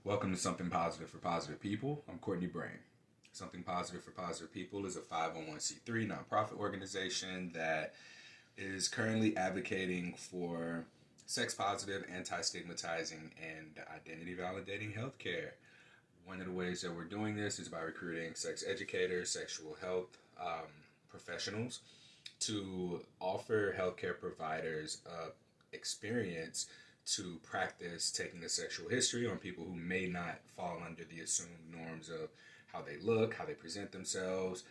Welcome to Something Positive for Positive People. I'm Courtney Brain. Something Positive for Positive People is a 501c3 nonprofit organization that is currently advocating for sex-positive, anti-stigmatizing, and identity-validating healthcare. One of the ways that we're doing this is by recruiting sex educators, sexual health professionals to offer healthcare providers experience to practice taking a sexual history on people who may not fall under the assumed norms of how they look, how they present themselves,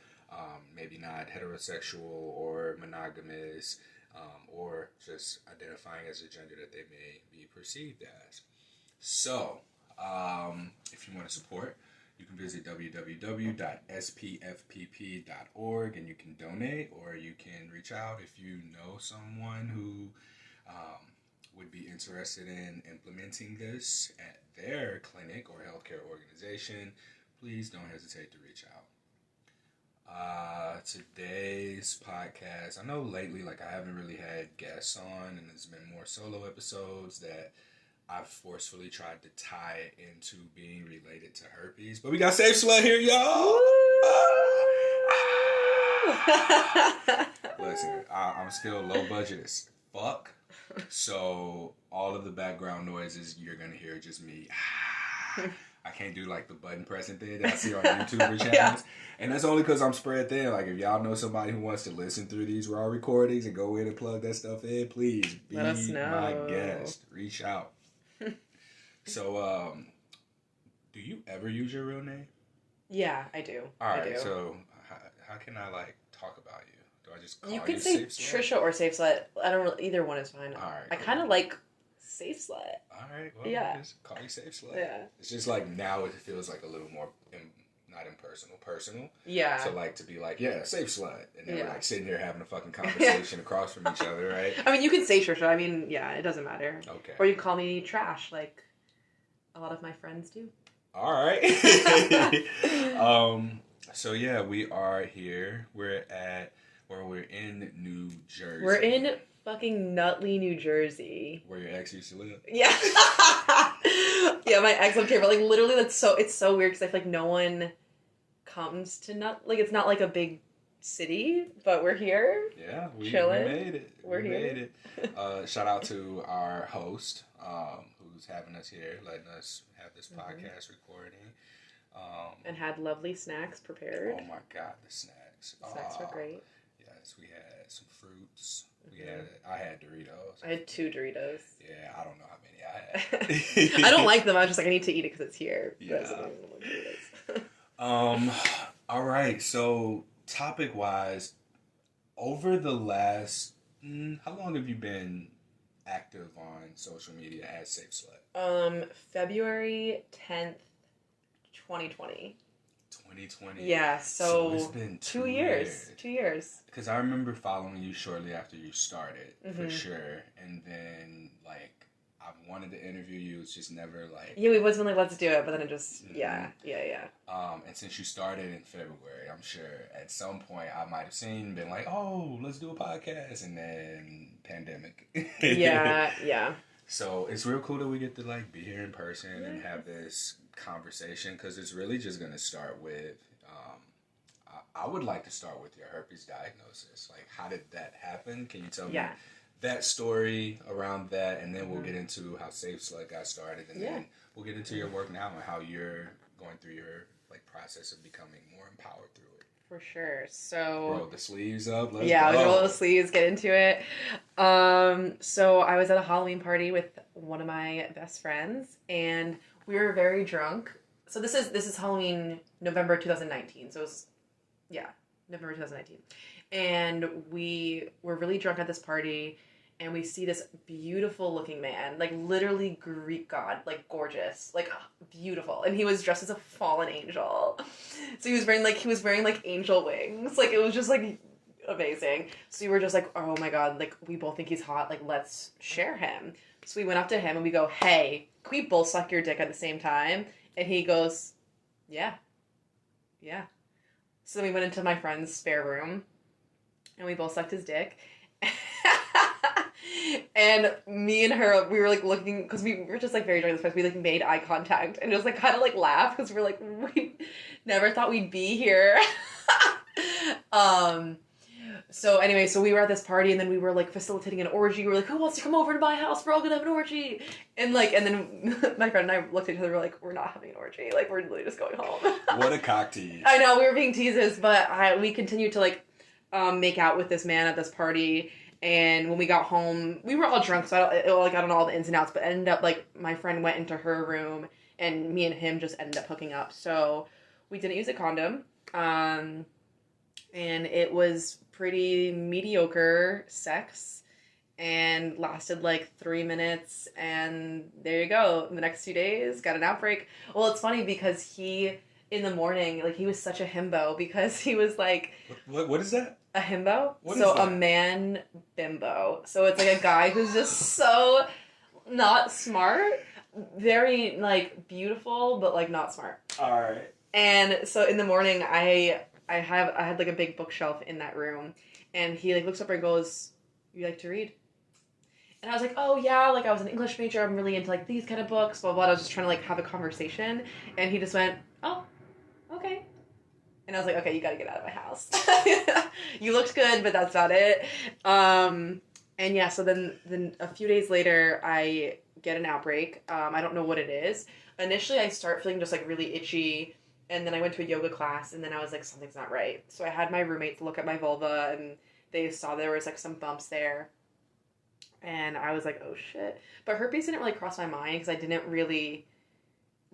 maybe not heterosexual or monogamous, or just identifying as a gender that they may be perceived as. So, if you want to support, you can visit www.spfpp.org and you can donate, or you can reach out if you know someone who would be interested in implementing this at their clinic or healthcare organization. Please don't hesitate to reach out. Today's podcast, I know lately, I haven't really had guests on, and there's been more solo episodes that I've forcefully tried to tie into being related to herpes. But we got Safe Slut here, y'all! Listen, I'm still low budget as fuck. So all of the background noises you're going to hear just me. I can't do the button pressing thing that I see on YouTuber channels. Yeah. And that's only because I'm spread thin. If y'all know somebody who wants to listen through these raw recordings and go in and plug that stuff in, please be Let us know. My guest. Reach out. So, do you ever use your real name? Yeah, I do. All right, I do. So how can I talk about you? Do I just call you can say Trisha or Safe Slut. I don't really, either one is fine. All right, I kind of like Safe Slut. All right, well, yeah. Just call you Safe Slut. Yeah. It's just now it feels a little more not impersonal, personal. Yeah. So to be yeah, Safe Slut, and then we're sitting here having a fucking conversation across from each other, right? I mean, you can say Trisha. I mean, yeah, it doesn't matter. Okay. Or you call me Trash, like a lot of my friends do. All right. So yeah, we are here. We're in New Jersey. We're in fucking Nutley, New Jersey. Where your ex used to live? Yeah. Yeah, my ex lived here, but literally it's so weird because I feel like no one comes to it's not a big city, but we're here. Yeah, we made it. We're here. Made it. Shout out to our host, who's having us here, letting us have this podcast recording. And had lovely snacks prepared. Oh my God, the snacks. The snacks were great. Yes, we had some fruits. I had Doritos. I had 2 Doritos. Yeah, I don't know how many I had. I don't like them. I was just I need to eat it because it's here. Yeah. All right. So topic wise, over the last, how long have you been active on social media as Safe Slut? February 10th, 2020. 2020. Yeah, so it's been 2 years. 2 years. Because I remember following you shortly after you started, for sure. And then, I wanted to interview you. It's just never, Yeah, we was been let's do it, but then it just, yeah. And since you started in February, I'm sure at some point I might have been oh, let's do a podcast. And then pandemic. Yeah. So it's real cool that we get to, be here in person and have this conversation, because it's really just going to start with I would like to start with your herpes diagnosis. How did that happen? Can you tell me that story around that, and then we'll get into how Safe Slut got started, and then we'll get into your work now and how you're going through your process of becoming more empowered through it. For sure. So roll the sleeves up. Let's go. Roll the sleeves, get into it. So I was at a Halloween party with one of my best friends, and we were very drunk. So this is Halloween, November 2019. So it was, November 2019. And we were really drunk at this party, and we see this beautiful looking man, literally Greek god, gorgeous, beautiful. And he was dressed as a fallen angel. So he was wearing angel wings. It was just amazing. So we were just oh my God, we both think he's hot. Let's share him. So we went up to him and we go, hey, can we both suck your dick at the same time? And he goes, yeah. So then we went into my friend's spare room and we both sucked his dick. And me and her, we were like looking, because we were just like very drunk this place. We like made eye contact and just like kind of like laughed because we were like, we never thought we'd be here. um, so anyway, so we were at this party and then we were like facilitating an orgy. We were like, who wants to come over to my house? We're all gonna have an orgy. And like, and then my friend and I looked at each other. We were like, we're not having an orgy. Like, we're literally just going home. What a cock tease. I know, we were being teases, but we continued to like make out with this man at this party. And when we got home, we were all drunk, so I don't know all the ins and outs, but ended up, like, my friend went into her room, and me and him just ended up hooking up. So we didn't use a condom, and it was pretty mediocre sex, and lasted, like, 3 minutes, and there you go. The next 2 days, got an outbreak. Well, it's funny, because he, in the morning, like, he was such a himbo, because he was, like... What is that? A himbo? What so is that? A man bimbo. So it's like a guy who's just so not smart, very like beautiful, but like not smart. Alright. And so in the morning I had like a big bookshelf in that room, and he like looks up and goes, "You like to read?" And I was like, "Oh yeah, like I was an English major, I'm really into like these kind of books, blah blah." I was just trying to like have a conversation, and he just went, "Oh, okay." And I was like, okay, you gotta get out of my house. You looked good, but that's about it. And yeah, so then a few days later, I get an outbreak. I don't know what it is. Initially, I start feeling just like really itchy, and then I went to a yoga class, and then I was like, something's not right. So I had my roommates look at my vulva, and they saw there was like some bumps there. And I was like, oh shit. But herpes didn't really cross my mind, because I didn't really,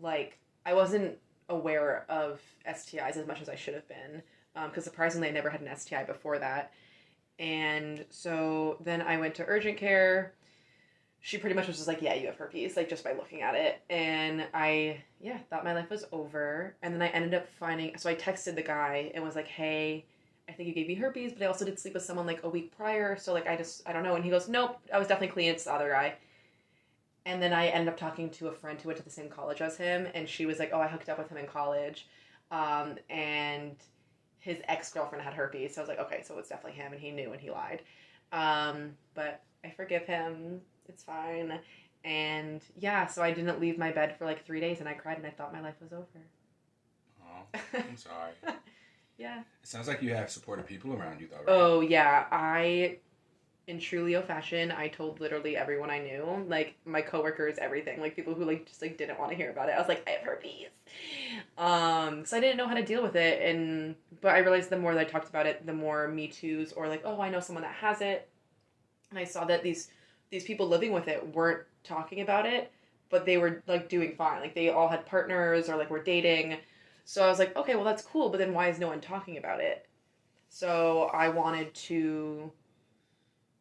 like, I wasn't aware of STIs as much as I should have been, because surprisingly I never had an STI before that. And so then I went to urgent care. She pretty much was just like, yeah, you have herpes, like just by looking at it. And I thought my life was over. And then I ended up so I texted the guy and was like, hey, I think you gave me herpes, but I also did sleep with someone like a week prior, so like I don't know. And he goes, nope, I was definitely clean, it's the other guy. And then I ended up talking to a friend who went to the same college as him, and she was like, oh, I hooked up with him in college, and his ex-girlfriend had herpes, so I was like, okay, so it's definitely him, and he knew, and he lied. But I forgive him, it's fine. And yeah, so I didn't leave my bed for like 3 days, and I cried, and I thought my life was over. Oh, I'm sorry. Yeah. It sounds like you have supportive people around you, though, right? Oh, yeah, in true Leo fashion, I told literally everyone I knew, like my coworkers, everything, like people who like just like didn't want to hear about it. I was like, I have herpes, so I didn't know how to deal with it, but I realized the more that I talked about it, the more Me Too's or like, oh, I know someone that has it, and I saw that these people living with it weren't talking about it, but they were like doing fine, like they all had partners or like were dating, so I was like, okay, well that's cool, but then why is no one talking about it? So I wanted to.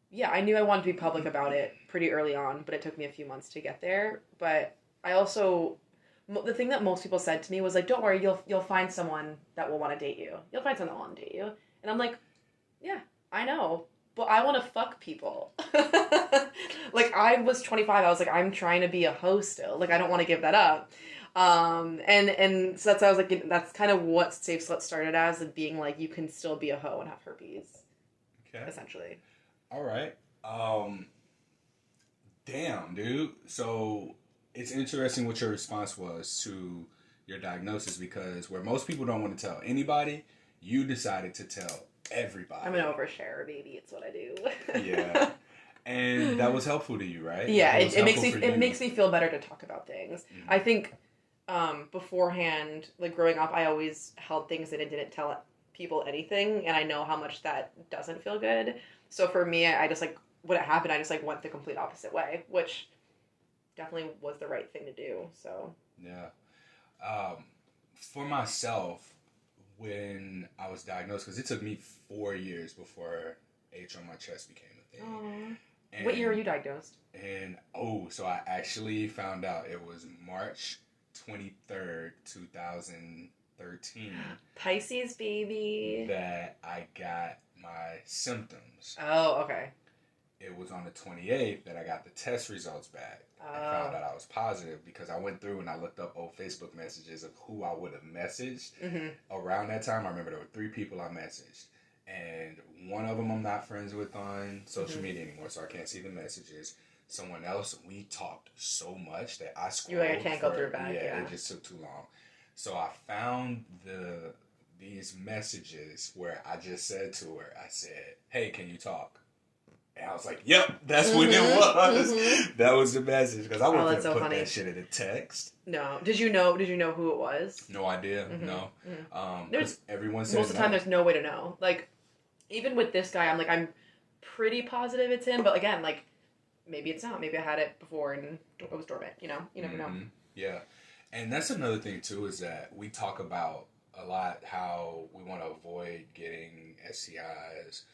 Yeah, I knew I wanted to be public about it pretty early on, but it took me a few months to get there. But I also, the thing that most people said to me was like, don't worry, you'll find someone that will want to date you. You'll find someone that will want to date you. And I'm like, yeah, I know, but I want to fuck people. Like, I was 25, I was like, I'm trying to be a hoe still. Like, I don't want to give that up. And so that's why I was like, that's kind of what Safe Slut started as, of being like, you can still be a hoe and have herpes. Okay. Essentially. All right. Damn, dude. So it's interesting what your response was to your diagnosis, because where most people don't want to tell anybody, you decided to tell everybody. I'm an oversharer, baby. It's what I do. Yeah. And that was helpful to you, right? Yeah, it makes me feel better to talk about things. Mm-hmm. I think beforehand, like growing up, I always held things and didn't tell people anything, and I know how much that doesn't feel good. So for me, I just like, when it happened, I just like went the complete opposite way, which definitely was the right thing to do. So yeah, for myself, when I was diagnosed, because it took me 4 years before H on my chest became a thing. What year were you diagnosed? And so I actually found out it was March 23rd, 2013. Pisces, baby. That I got my symptoms. Oh, okay. It was on the 28th that I got the test results back. And found out I was positive, because I went through and I looked up old Facebook messages of who I would have messaged around that time. I remember there were 3 people I messaged. and one of them I'm not friends with on social media anymore, so I can't see the messages. Someone else, we talked so much that I scrolled. You're like, I can't go through back. Yeah, it just took too long. So I found these messages where I just said to her, I said, "Hey, can you talk?" And I was like, "Yep, that's what it was." That was the message, because I wouldn't so put funny. that shit in a text. No. Did you know who it was? No idea. No. There's everyone said most of the time there's no way to know. Like, even with this guy, I'm pretty positive it's him, but again, like, maybe it's not. Maybe I had it before and it was dormant. You know, you never know. Yeah, and that's another thing too, is that we talk about a lot how we want to avoid getting STIs.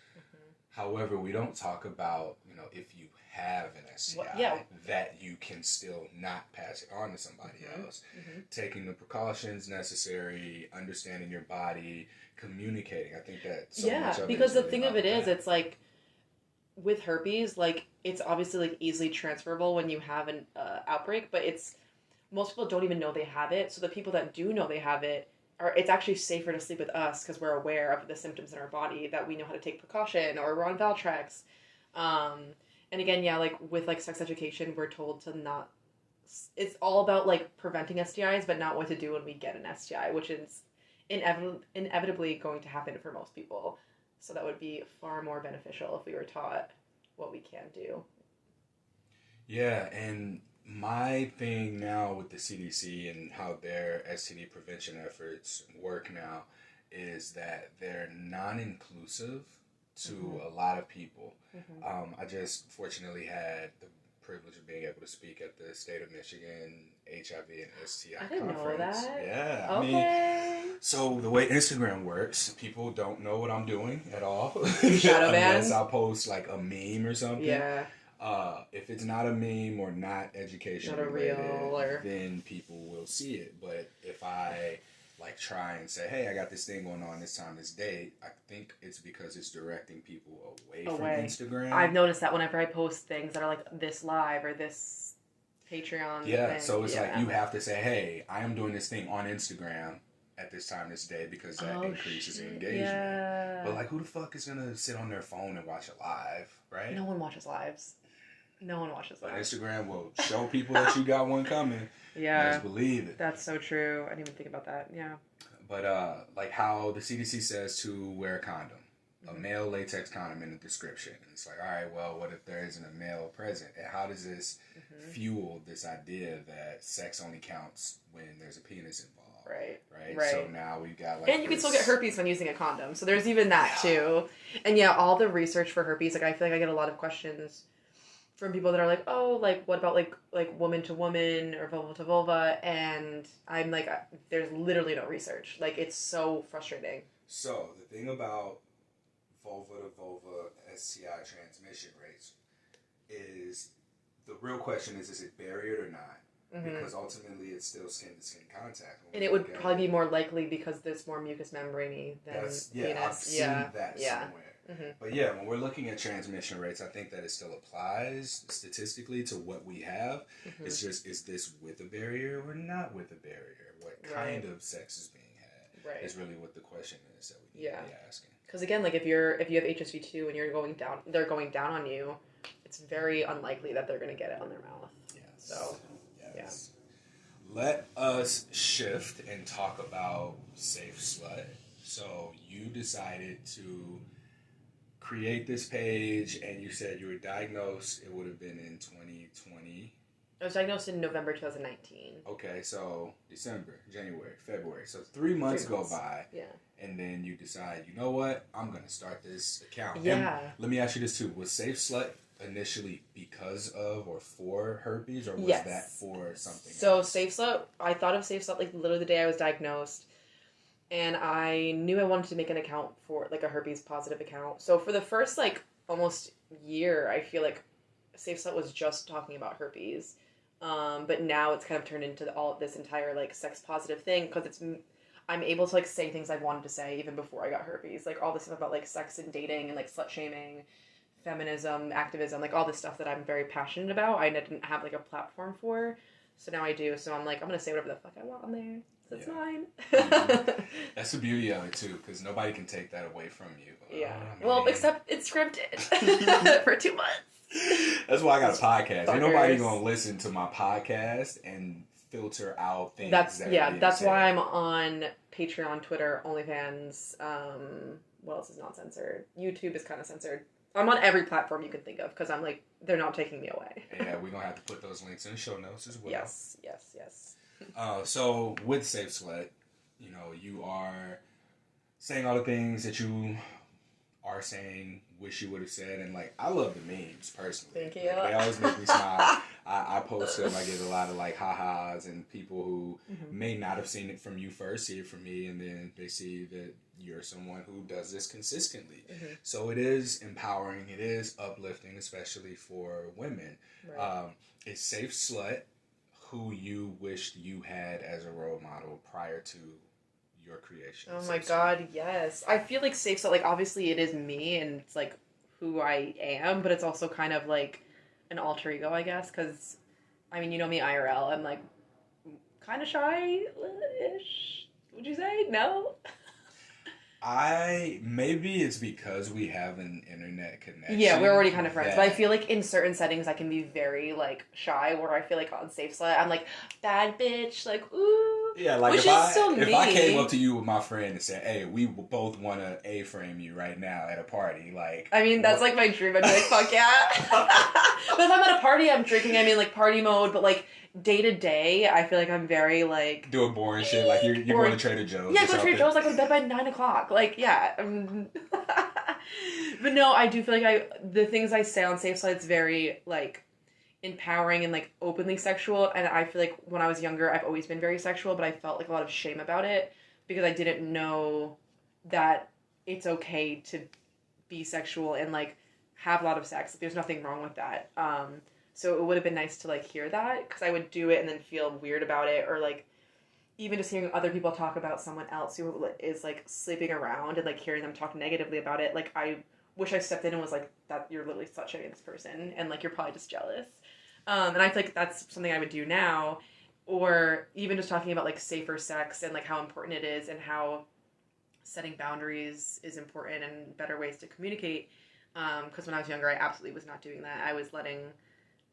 However, we don't talk about, if you have an STI, that you can still not pass it on to somebody else. Taking the precautions necessary, understanding your body, communicating. I think that so much of because it is the really thing of it is, that. it's like, with herpes, like, it's obviously like easily transferable when you have an outbreak, but most people don't even know they have it. So the people that do know they have it, it's actually safer to sleep with us because we're aware of the symptoms in our body, that we know how to take precaution, or we're on Valtrex. And again, like, with like sex education, we're told to not. It's all about like preventing STIs, but not what to do when we get an STI, which is inevitably going to happen for most people. So that would be far more beneficial if we were taught what we can do. Yeah, and my thing now with the CDC and how their STD prevention efforts work now is that they're non-inclusive to a lot of people. I just fortunately had the privilege of being able to speak at the state of Michigan HIV and STI I didn't conference. know that. Yeah, Okay. So the way Instagram works, people don't know what I'm doing at all. Shadow ban? Unless I post like a meme or something. Yeah. If it's not a meme or not education related, then people will see it. But if I like try and say, "Hey, I got this thing going on this time, this date," I think it's because it's directing people away from Instagram. I've noticed that whenever I post things that are like this live or this Patreon thing. So it's like you have to say, "Hey, I am doing this thing on Instagram at this time, this day," because that increases engagement. Yeah. But like, who the fuck is gonna sit on their phone and watch it live, right? No one watches lives. No one watches that. But Instagram will show people that you got one coming. Yeah. Just believe it. That's so true. I didn't even think about that. Yeah. But like how the CDC says to wear a condom. A male latex condom in the description. And it's like, all right, well, what if there isn't a male present? And how does this fuel this idea that sex only counts when there's a penis involved? Right. So now we've got like. And you can still get herpes when using a condom. So there's even that too. And yeah, all the research for herpes, like, I feel like I get a lot of questions from people that are like, "Oh, like, what about like woman to woman or vulva to vulva?" And I'm like, there's literally no research. Like, it's so frustrating. So the thing about vulva to vulva STI transmission rates is, the real question is it barriered or not? Because ultimately it's still skin to skin contact. And it would probably be more likely because there's more mucous membrane than penis. I've seen that somewhere. But yeah, when we're looking at transmission rates, I think that it still applies statistically to what we have. It's just, is this with a barrier or not with a barrier? What kind of sex is being had is really what the question is that we need to be asking. Because again, like, if you have HSV2 and they're going down on you, it's very unlikely that they're going to get it on their mouth. So, let us shift and talk about Safe Slut. So you decided to create this page, and you said you were diagnosed. It would have been in 2020. I was diagnosed in November 2019. Okay, so December, January, February. So 3 months go by. Yeah. And then you decide, you know what? I'm going to start this account. Yeah. And let me ask you this too. Was Safe Slut initially because of or for herpes, or was that for something else? Safe Slut, I thought of Safe Slut like literally the day I was diagnosed. And I knew I wanted to make an account for like a herpes positive account. So for the first like almost year, I feel like Safe Slut was just talking about herpes. But now it's kind of turned into all of this entire like sex positive thing, because I'm able to like say things I've wanted to say even before I got herpes. Like all this stuff about like sex and dating and like slut shaming, feminism, activism, like all this stuff that I'm very passionate about. I didn't have like a platform for. So now I do. So I'm like, I'm going to say whatever the fuck I want on there. So it's mine. Mm-hmm. That's the beauty of it, too, because nobody can take that away from you. Yeah. I mean, well, except it's scripted for 2 months. That's why I got a podcast. Fuckers. Ain't nobody going to listen to my podcast and filter out things that's why I'm on Patreon, Twitter, OnlyFans. What else is not censored? YouTube is kind of censored. I'm on every platform you can think of because I'm like, they're not taking me away. Yeah, we're going to have to put those links in the show notes as well. Yes. So with Safe Slut, you are saying all the things that you are saying, wish you would have said, and like, I love the memes personally. Thank you. Like, they always make me smile. I post them, I get a lot of like ha-has, and people who may not have seen it from you first see it from me, and then they see that you're someone who does this consistently. So it is empowering, it is uplifting, especially for women. Right. Is Safe Slut who you wished you had as a role model prior to your creation? Oh my God, yes. I feel like Safe Slut, like, obviously it is me, and it's like who I am, but it's also kind of like an alter ego, I guess, because, I mean, you know me IRL, I'm like kind of shy-ish, would you say? No? Maybe it's because we have an internet connection. Yeah, we're already kind of friends. But I feel like in certain settings I can be very like shy, where I feel like on Safe Slut I'm like bad bitch, like ooh. Yeah, like if I came up to you with my friend and said, "Hey, we both want to A-frame you right now at a party," like, I mean, that's like my dream. I'd be like, fuck yeah. But if I'm at a party, I'm drinking. I mean, like party mode, but like day to day, I feel like I'm very like doing boring shit. Like you're going to Trader Joe's. Yeah, go to Trader Joe's. Like go to bed by 9 o'clock. Like yeah. But no, I do feel like the things I say on Safe Slut, it's very like empowering and like openly sexual. And I feel like when I was younger, I've always been very sexual, but I felt like a lot of shame about it because I didn't know that it's okay to be sexual and like have a lot of sex. Like, there's nothing wrong with that. So it would have been nice to like hear that, because I would do it and then feel weird about it, or like even just hearing other people talk about someone else who is like sleeping around and like hearing them talk negatively about it. Like I wish I stepped in and was like, that you're literally slut shaming this person and like you're probably just jealous. And I feel like that's something I would do now, or even just talking about like safer sex and like how important it is and how setting boundaries is important and better ways to communicate. Because when I was younger, I absolutely was not doing that. I was letting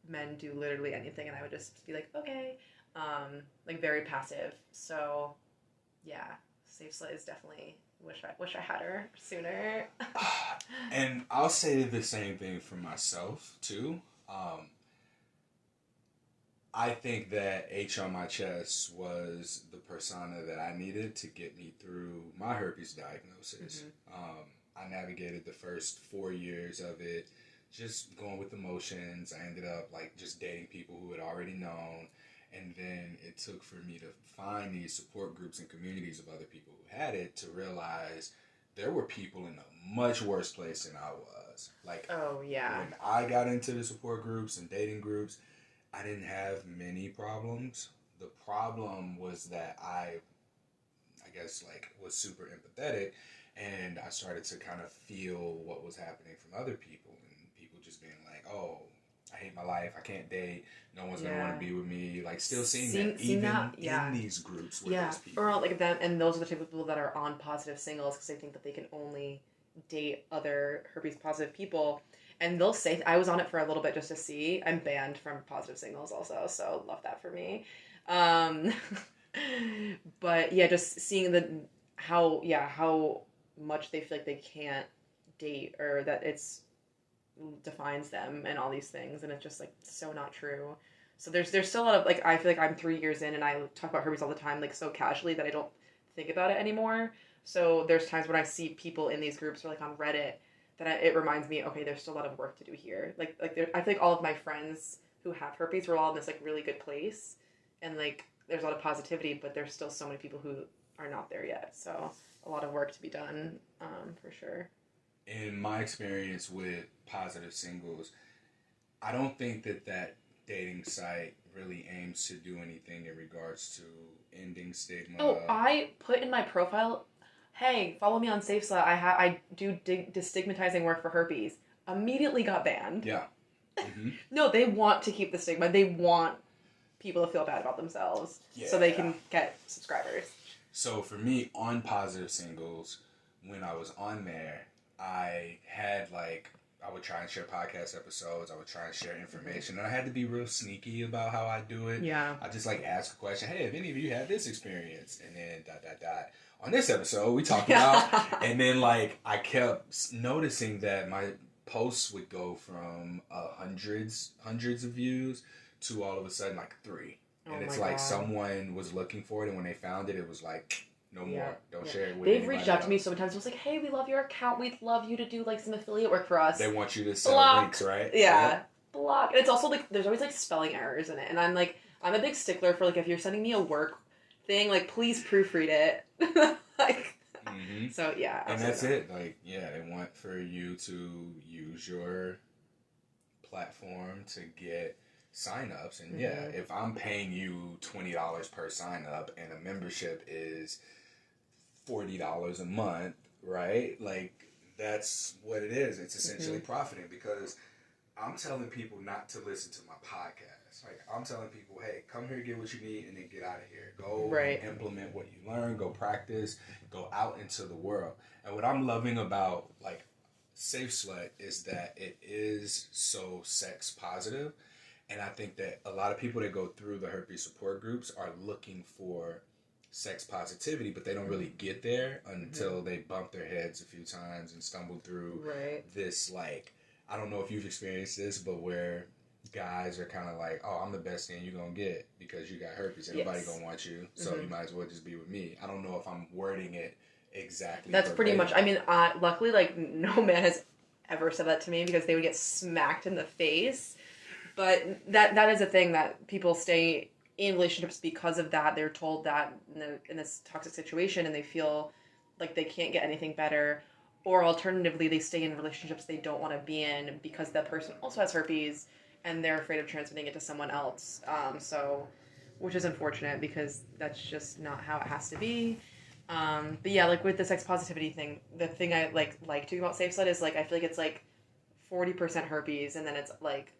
men do literally anything, and I would just be like, okay, like very passive. So, yeah, Safe Slut is definitely wish I had her sooner. And I'll say the same thing for myself too. I think that H on my chest was the persona that I needed to get me through my herpes diagnosis. I navigated the first 4 years of it just going with emotions. I ended up like just dating people who had already known, and then it took for me to find these support groups and communities of other people who had it to realize there were people in a much worse place than I was. Like, oh yeah, when I got into the support groups and dating groups, I didn't have many problems. The problem was that I guess like was super empathetic, and I started to kind of feel what was happening from other people, and people just being like, oh, I hate my life, I can't date, no one's gonna want to be with me. Like, still seeing that even in these groups where there's people. Or like them, and those are the type of people that are on positive singles because they think that they can only date other herpes positive people. And they'll say, I was on it for a little bit just to see. I'm banned from positive singles also, so love that for me. But yeah, just seeing how much they feel like they can't date, or that it's defines them and all these things, and it's just like so not true. So there's still a lot of like, I feel like I'm 3 years in and I talk about herpes all the time, like so casually that I don't think about it anymore. So there's times when I see people in these groups or like on Reddit that it reminds me, okay, there's still a lot of work to do here. Like I feel like all of my friends who have herpes were all in this like really good place, and like there's a lot of positivity, but there's still so many people who are not there yet. So a lot of work to be done, for sure. In my experience with positive singles, I don't think that dating site really aims to do anything in regards to ending stigma. Oh, I put in my profile, hey, follow me on Safe Slut. I do destigmatizing work for herpes. Immediately got banned. Yeah. Mm-hmm. No, they want to keep the stigma. They want people to feel bad about themselves Yeah. so they can get subscribers. So for me, on Positive Singles, when I was on there, I had like, I would try and share podcast episodes. I would try and share information. And I had to be real sneaky about how I do it. Yeah. I just like ask a question. Hey, have any of you had this experience? And then ... On this episode, we talked about, and then like I kept noticing that my posts would go from hundreds of views to all of a sudden like 3. And it's like someone was looking for it, and when they found it, it was like, no more. Don't share it with They've anybody reached out else. to me so many times. It was like, hey, we love your account. We'd love you to do like some affiliate work for us. They want you to sell links, right? Yeah. Block. And it's also like, there's always like spelling errors in it. And I'm like, I'm a big stickler for like, if you're sending me a work thing, like, please proofread it. Like, so yeah. And that's it. Like, yeah, they want for you to use your platform to get sign-ups. And yeah, if I'm paying you $20 per sign-up and a membership is $40 a month, right? Like, that's what it is. It's essentially profiting, because I'm telling people not to listen to my podcast. Like, I'm telling people, hey, come here, get what you need, and then get out of here. Go and implement what you learn, go practice, go out into the world. And what I'm loving about, like, Safe Slut is that it is so sex positive. And I think that a lot of people that go through the herpes support groups are looking for sex positivity, but they don't really get there until they bump their heads a few times and stumble through this, like, I don't know if you've experienced this, but where guys are kind of like, oh, I'm the best thing you're going to get because you got herpes and nobody going to want you, so you might as well just be with me. I don't know if I'm wording it exactly. That's pretty much, I mean, luckily, like, no man has ever said that to me, because they would get smacked in the face. But that is a thing, that people stay in relationships because of that. They're told that in this toxic situation, and they feel like they can't get anything better. Or alternatively, they stay in relationships they don't want to be in because that person also has herpes and they're afraid of transmitting it to someone else. Which is unfortunate, because that's just not how it has to be. But yeah, like with the sex positivity thing, the thing I like doing about Safe Slut is, like, I feel like it's like 40% herpes, and then it's like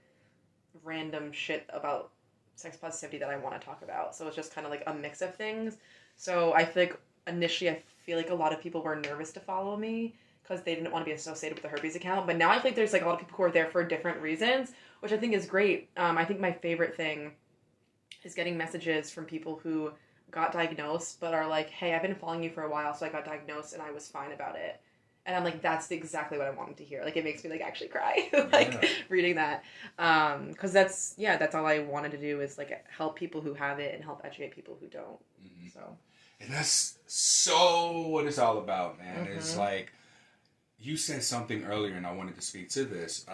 random shit about sex positivity that I want to talk about. So it's just kind of like a mix of things. So I feel like initially, I feel like a lot of people were nervous to follow me because they didn't want to be associated with the herpes account. But now I think there's like a lot of people who are there for different reasons, which I think is great. I think my favorite thing is getting messages from people who got diagnosed but are like, hey, I've been following you for a while, so I got diagnosed and I was fine about it. And I'm like, that's exactly what I wanted to hear. Like, it makes me like actually cry reading that. Cause that's all I wanted to do, is like help people who have it and help educate people who don't. So. And that's so what it's all about, man. It's like, you said something earlier, and I wanted to speak to this.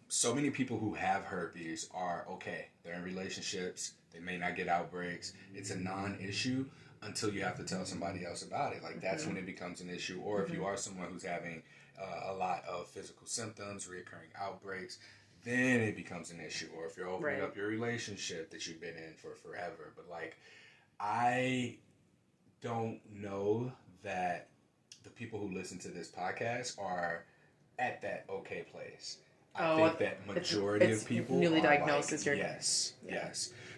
So many people who have herpes are okay. They're in relationships. They may not get outbreaks. It's a non-issue until you have to tell somebody else about it. Like, that's when it becomes an issue. Or if you are someone who's having a lot of physical symptoms, reoccurring outbreaks, then it becomes an issue. Or if you're opening up your relationship that you've been in for forever. But, like, I don't know that the people who listen to this podcast are at that okay place. I think that majority of people newly are diagnosed, like, is your yes.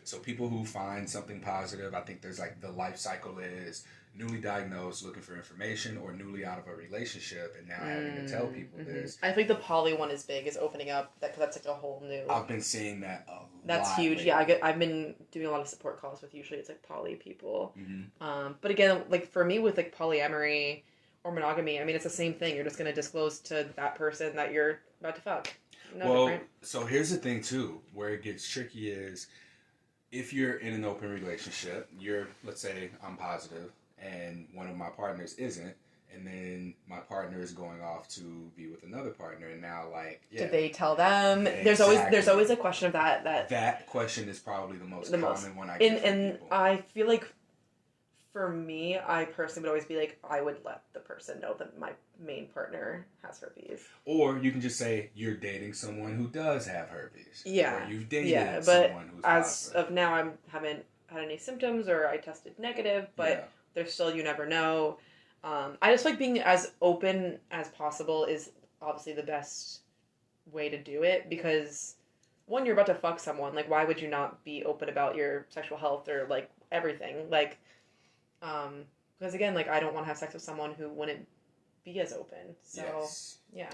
So people who find something positive, I think there's like the life cycle is newly diagnosed, looking for information, or newly out of a relationship and now having to tell people this. I think the poly one is big, is opening up, because that's like a whole new. I've been seeing that a lot. That's huge. Lately. Yeah, I've been doing a lot of support calls with, usually it's like poly people. But again, like for me with like polyamory or monogamy, I mean, it's the same thing. You're just going to disclose to that person that you're about to fuck. Different. So here's the thing too, where it gets tricky is, if you're in an open relationship, let's say I'm positive and one of my partners isn't, and then my partner is going off to be with another partner, and now do they tell them? Exactly. There's always a question of that question is probably the most common one I get from people. I feel like for me, I personally would always be like, I would let the person know that my main partner has herpes. Or you can just say you're dating someone who does have herpes. Yeah. Or you've dated someone who's as of now, I haven't had any symptoms, or I tested negative, but there's still, you never know. I just like being as open as possible is obviously the best way to do it, because one, you're about to fuck someone. Like, why would you not be open about your sexual health or, like, everything? Like, because, again, like, I don't want to have sex with someone who wouldn't be as open. So, yes. Yeah.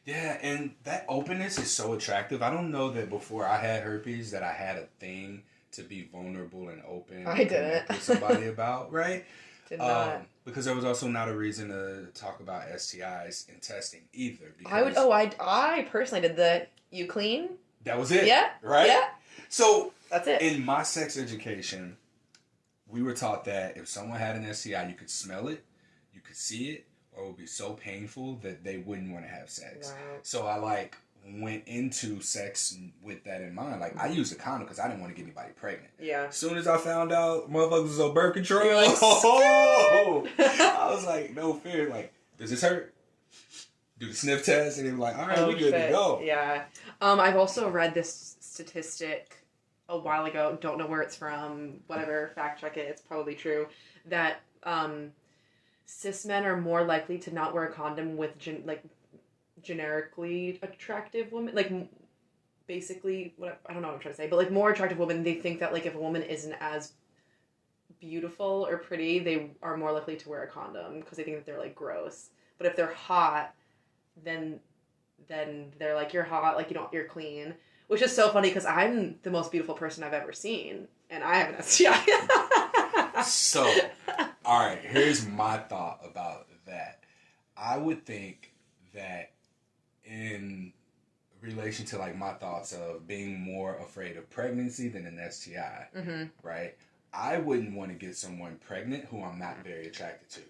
Yeah, and that openness is so attractive. I don't know that before I had herpes that I had a thing to be vulnerable and open I and didn't. connect with somebody about, right? Did not. Because there was also not a reason to talk about STIs in testing either. I personally did the you clean? That was it. Yeah. Right? Yeah. So, that's it. In my sex education, we were taught that if someone had an STI, you could smell it, you could see it, or it would be so painful that they wouldn't want to have sex. Wow. So I went into sex with that in mind. Like, I used a condom because I didn't want to get anybody pregnant. Yeah. As soon as I found out motherfuckers was on birth control, like, I was like, no fear. Like, does this hurt? Do the sniff test, and they were like, all right, we good to go. Yeah. I've also read this statistic a while ago. Don't know where it's from. Whatever. Fact check it. It's probably true. That cis men are more likely to not wear a condom with generically attractive women. Like, basically, I don't know what I'm trying to say, but like more attractive women, they think that like if a woman isn't as beautiful or pretty, they are more likely to wear a condom because they think that they're like gross. But if they're hot, then they're like, you're hot, like you're clean. Which is so funny because I'm the most beautiful person I've ever seen, and I have an STI. So, all right, here's my thought about that. I would think that in relation to like my thoughts of being more afraid of pregnancy than an STI, right? I wouldn't want to get someone pregnant who I'm not very attracted to.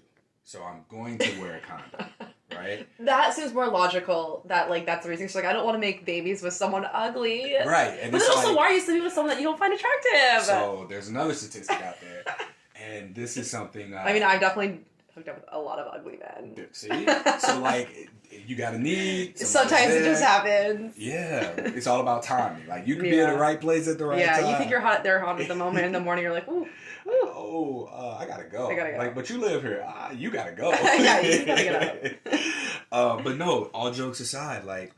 So I'm going to wear a condom, right? That seems more logical. That like that's the reason. She's like, I don't want to make babies with someone ugly. Right. And but then also, why are you sleeping with someone that you don't find attractive? So there's another statistic out there, and this is something. I mean, I've definitely hooked up with a lot of ugly men. See, so like you got a need. Sometimes it just happens. Yeah, it's all about timing. Like you can be in the right place at the right time. Yeah, you think you're hot. They're hot at the moment. In the morning, you're like, ooh. I gotta go. I gotta go. Like, but you live here. You gotta go. Yeah, you gotta get up. But no, all jokes aside, like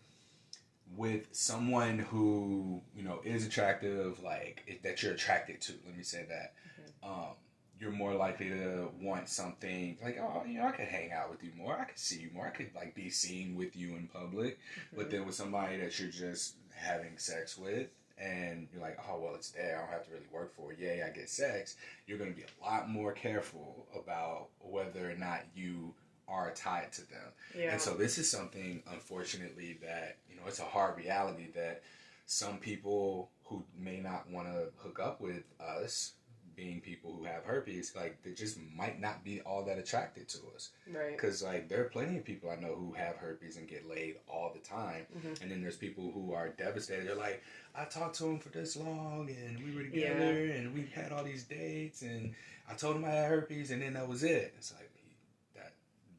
with someone who is attractive, like that you're attracted to. Let me say that. You're more likely to want something like, I could hang out with you more. I could see you more. I could like be seen with you in public. But then with somebody that you're just having sex with, and you're like, oh, well, it's there. I don't have to really work for it. Yay, I get sex. You're going to be a lot more careful about whether or not you are tied to them. Yeah. And so this is something, unfortunately, that, it's a hard reality that some people who may not want to hook up with us, being people who have herpes, like, they just might not be all that attracted to us. Right. Because, like, there are plenty of people I know who have herpes and get laid all the time. And then there's people who are devastated. They're like, I talked to him for this long, and we were together, and we had all these dates, and I told him I had herpes, and then that was it. It's like,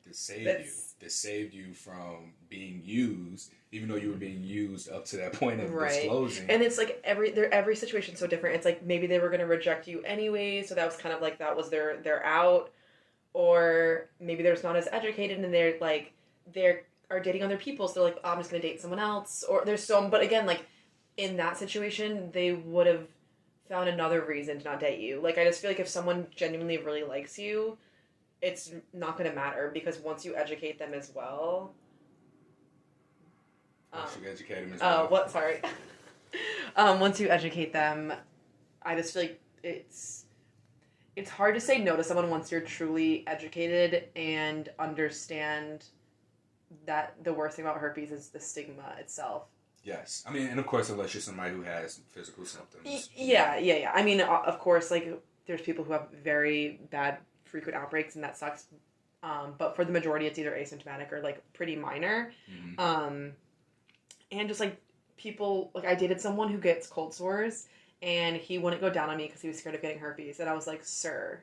this saved you. This saved you from being used, even though you were being used up to that point of disclosing. And it's like every situation's so different. It's like maybe they were going to reject you anyway, so that was kind of like that was their out, or maybe they're just not as educated and they're are dating other people, so they're like, oh, I'm just going to date someone else. Or there's but again, like in that situation, they would have found another reason to not date you. Like I just feel like if someone genuinely really likes you, it's not going to matter because once you educate them as well. Once you educate them as well. Oh, what? Sorry. Once you educate them, I just feel like it's hard to say no to someone once you're truly educated and understand that the worst thing about herpes is the stigma itself. Yes. I mean, and of course, unless you're somebody who has physical symptoms. Yeah. I mean, of course, like, there's people who have very bad frequent outbreaks, and that sucks. But for the majority, it's either asymptomatic or, like, pretty minor. And just, like, people... Like, I dated someone who gets cold sores, and he wouldn't go down on me because he was scared of getting herpes. And I was like, sir...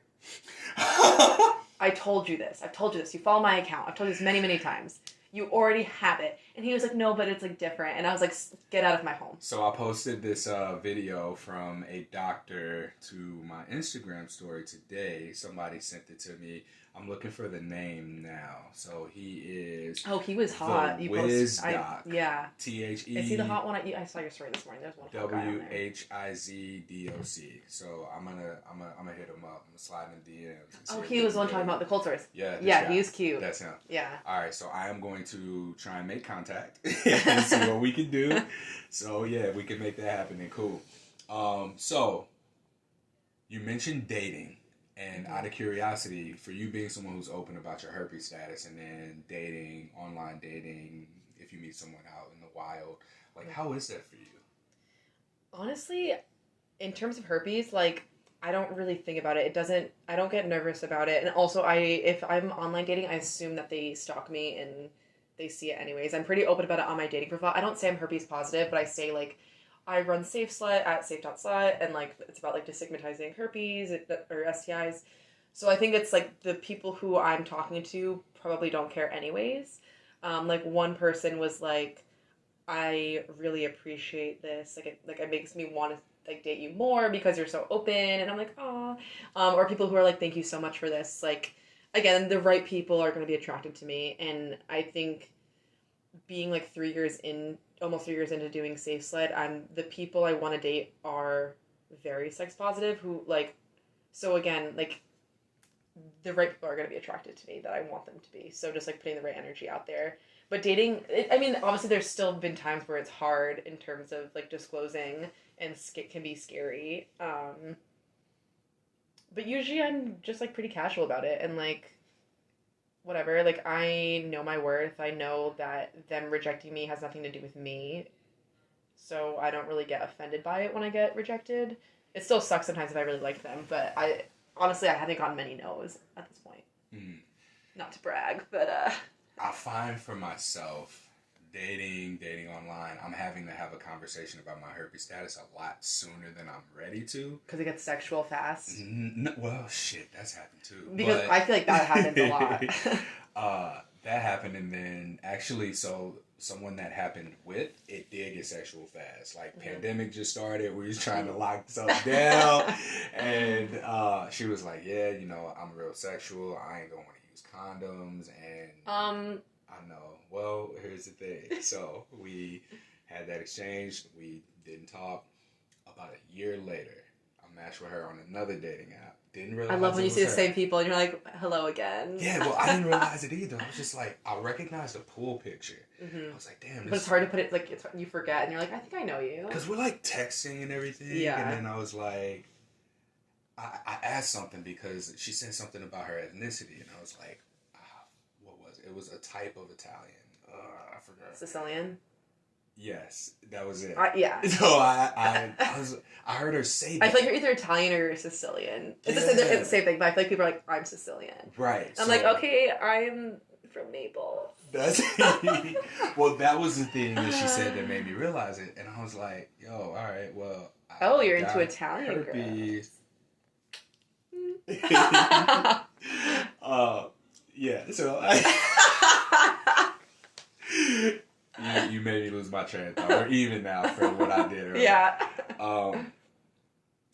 I told you this. I've told you this. You follow my account. I've told you this many, many times. You already have it. And he was like, no, but it's like different. And I was like, get out of my home. So I posted this video from a doctor to my Instagram story today. Somebody sent it to me. I'm looking for the name now. So he is. Oh, he was hot. The You Wiz Doc. Yeah. THE. Is he the hot one? I saw your story this morning. There's one hot guy on there. WHIZDOC. So I'm gonna hit him up. I'm gonna slide in DMs. Oh, he was the one talking about the cold sores. Yeah. Yeah, he's cute. That's him. Yeah. All right. So I am going to try and make contact and see what we can do. So yeah, we can make that happen. Then cool. So you mentioned dating. And out of curiosity, for you being someone who's open about your herpes status and then dating, online dating, if you meet someone out in the wild, like, how is that for you? Honestly, in terms of herpes, like, I don't really think about it. I don't get nervous about it. And also, if I'm online dating, I assume that they stalk me and they see it anyways. I'm pretty open about it on my dating profile. I don't say I'm herpes positive, but I say, like, I run Safe Slut at safe.slut, and, like, it's about, like, destigmatizing herpes or STIs. So I think it's, like, the people who I'm talking to probably don't care anyways. Like, one person was like, I really appreciate this. Like, it makes me want to, like, date you more because you're so open. And I'm like, aw. Or people who are like, thank you so much for this. Like, again, the right people are going to be attracted to me. And I think being, like, almost 3 years into doing Safe Sled, the people I want to date are very sex positive who, like, so again, like, the right people are going to be attracted to me that I want them to be. So just, like, putting the right energy out there. But dating, I mean, obviously there's still been times where it's hard in terms of, like, disclosing, and it can be scary. But usually I'm just, like, pretty casual about it, and, like, whatever, like, I know my worth. I know that them rejecting me has nothing to do with me. So I don't really get offended by it when I get rejected. It still sucks sometimes if I really like them, but I haven't gotten many no's at this point. Not to brag, but I find for myself, dating online, I'm having to have a conversation about my herpes status a lot sooner than I'm ready to. Because it gets sexual fast? No, well, shit, that's happened too. Because I feel like that happens a lot. That happened, and then actually, so someone that happened with, it did get sexual fast. Like, pandemic just started, we was trying to lock stuff down, and she was like, yeah, you know, I'm real sexual, I ain't gonna want to use condoms, and I know. Well, here's the thing. So we had that exchange. We didn't talk. About a year later, I matched with her on another dating app. Didn't realize. I love when you see the her. same people and you're like, hello again. Yeah, well, I didn't realize it either. I was just like, I recognized the pool picture. I was like, damn. But it's hard to put it, like, you forget, and you're like, I think I know you. Because we're, like, texting and everything. Yeah. And then I was like, I asked something because she said something about her ethnicity, and I was like, what was it? It was a type of Italian. I forgot. Sicilian? Yes, that was it. Yeah. So I heard her say that. I feel like you're either Italian or you're Sicilian. It's the same thing, but I feel like people are like, I'm Sicilian. Right. I'm like, okay, I'm from Naples. That's well, that was the thing that she said that made me realize it, and I was like, yo, all right, well. You're into Italian girls. Yeah, so you made me lose my train of thought. We're even now for what I did earlier. Yeah.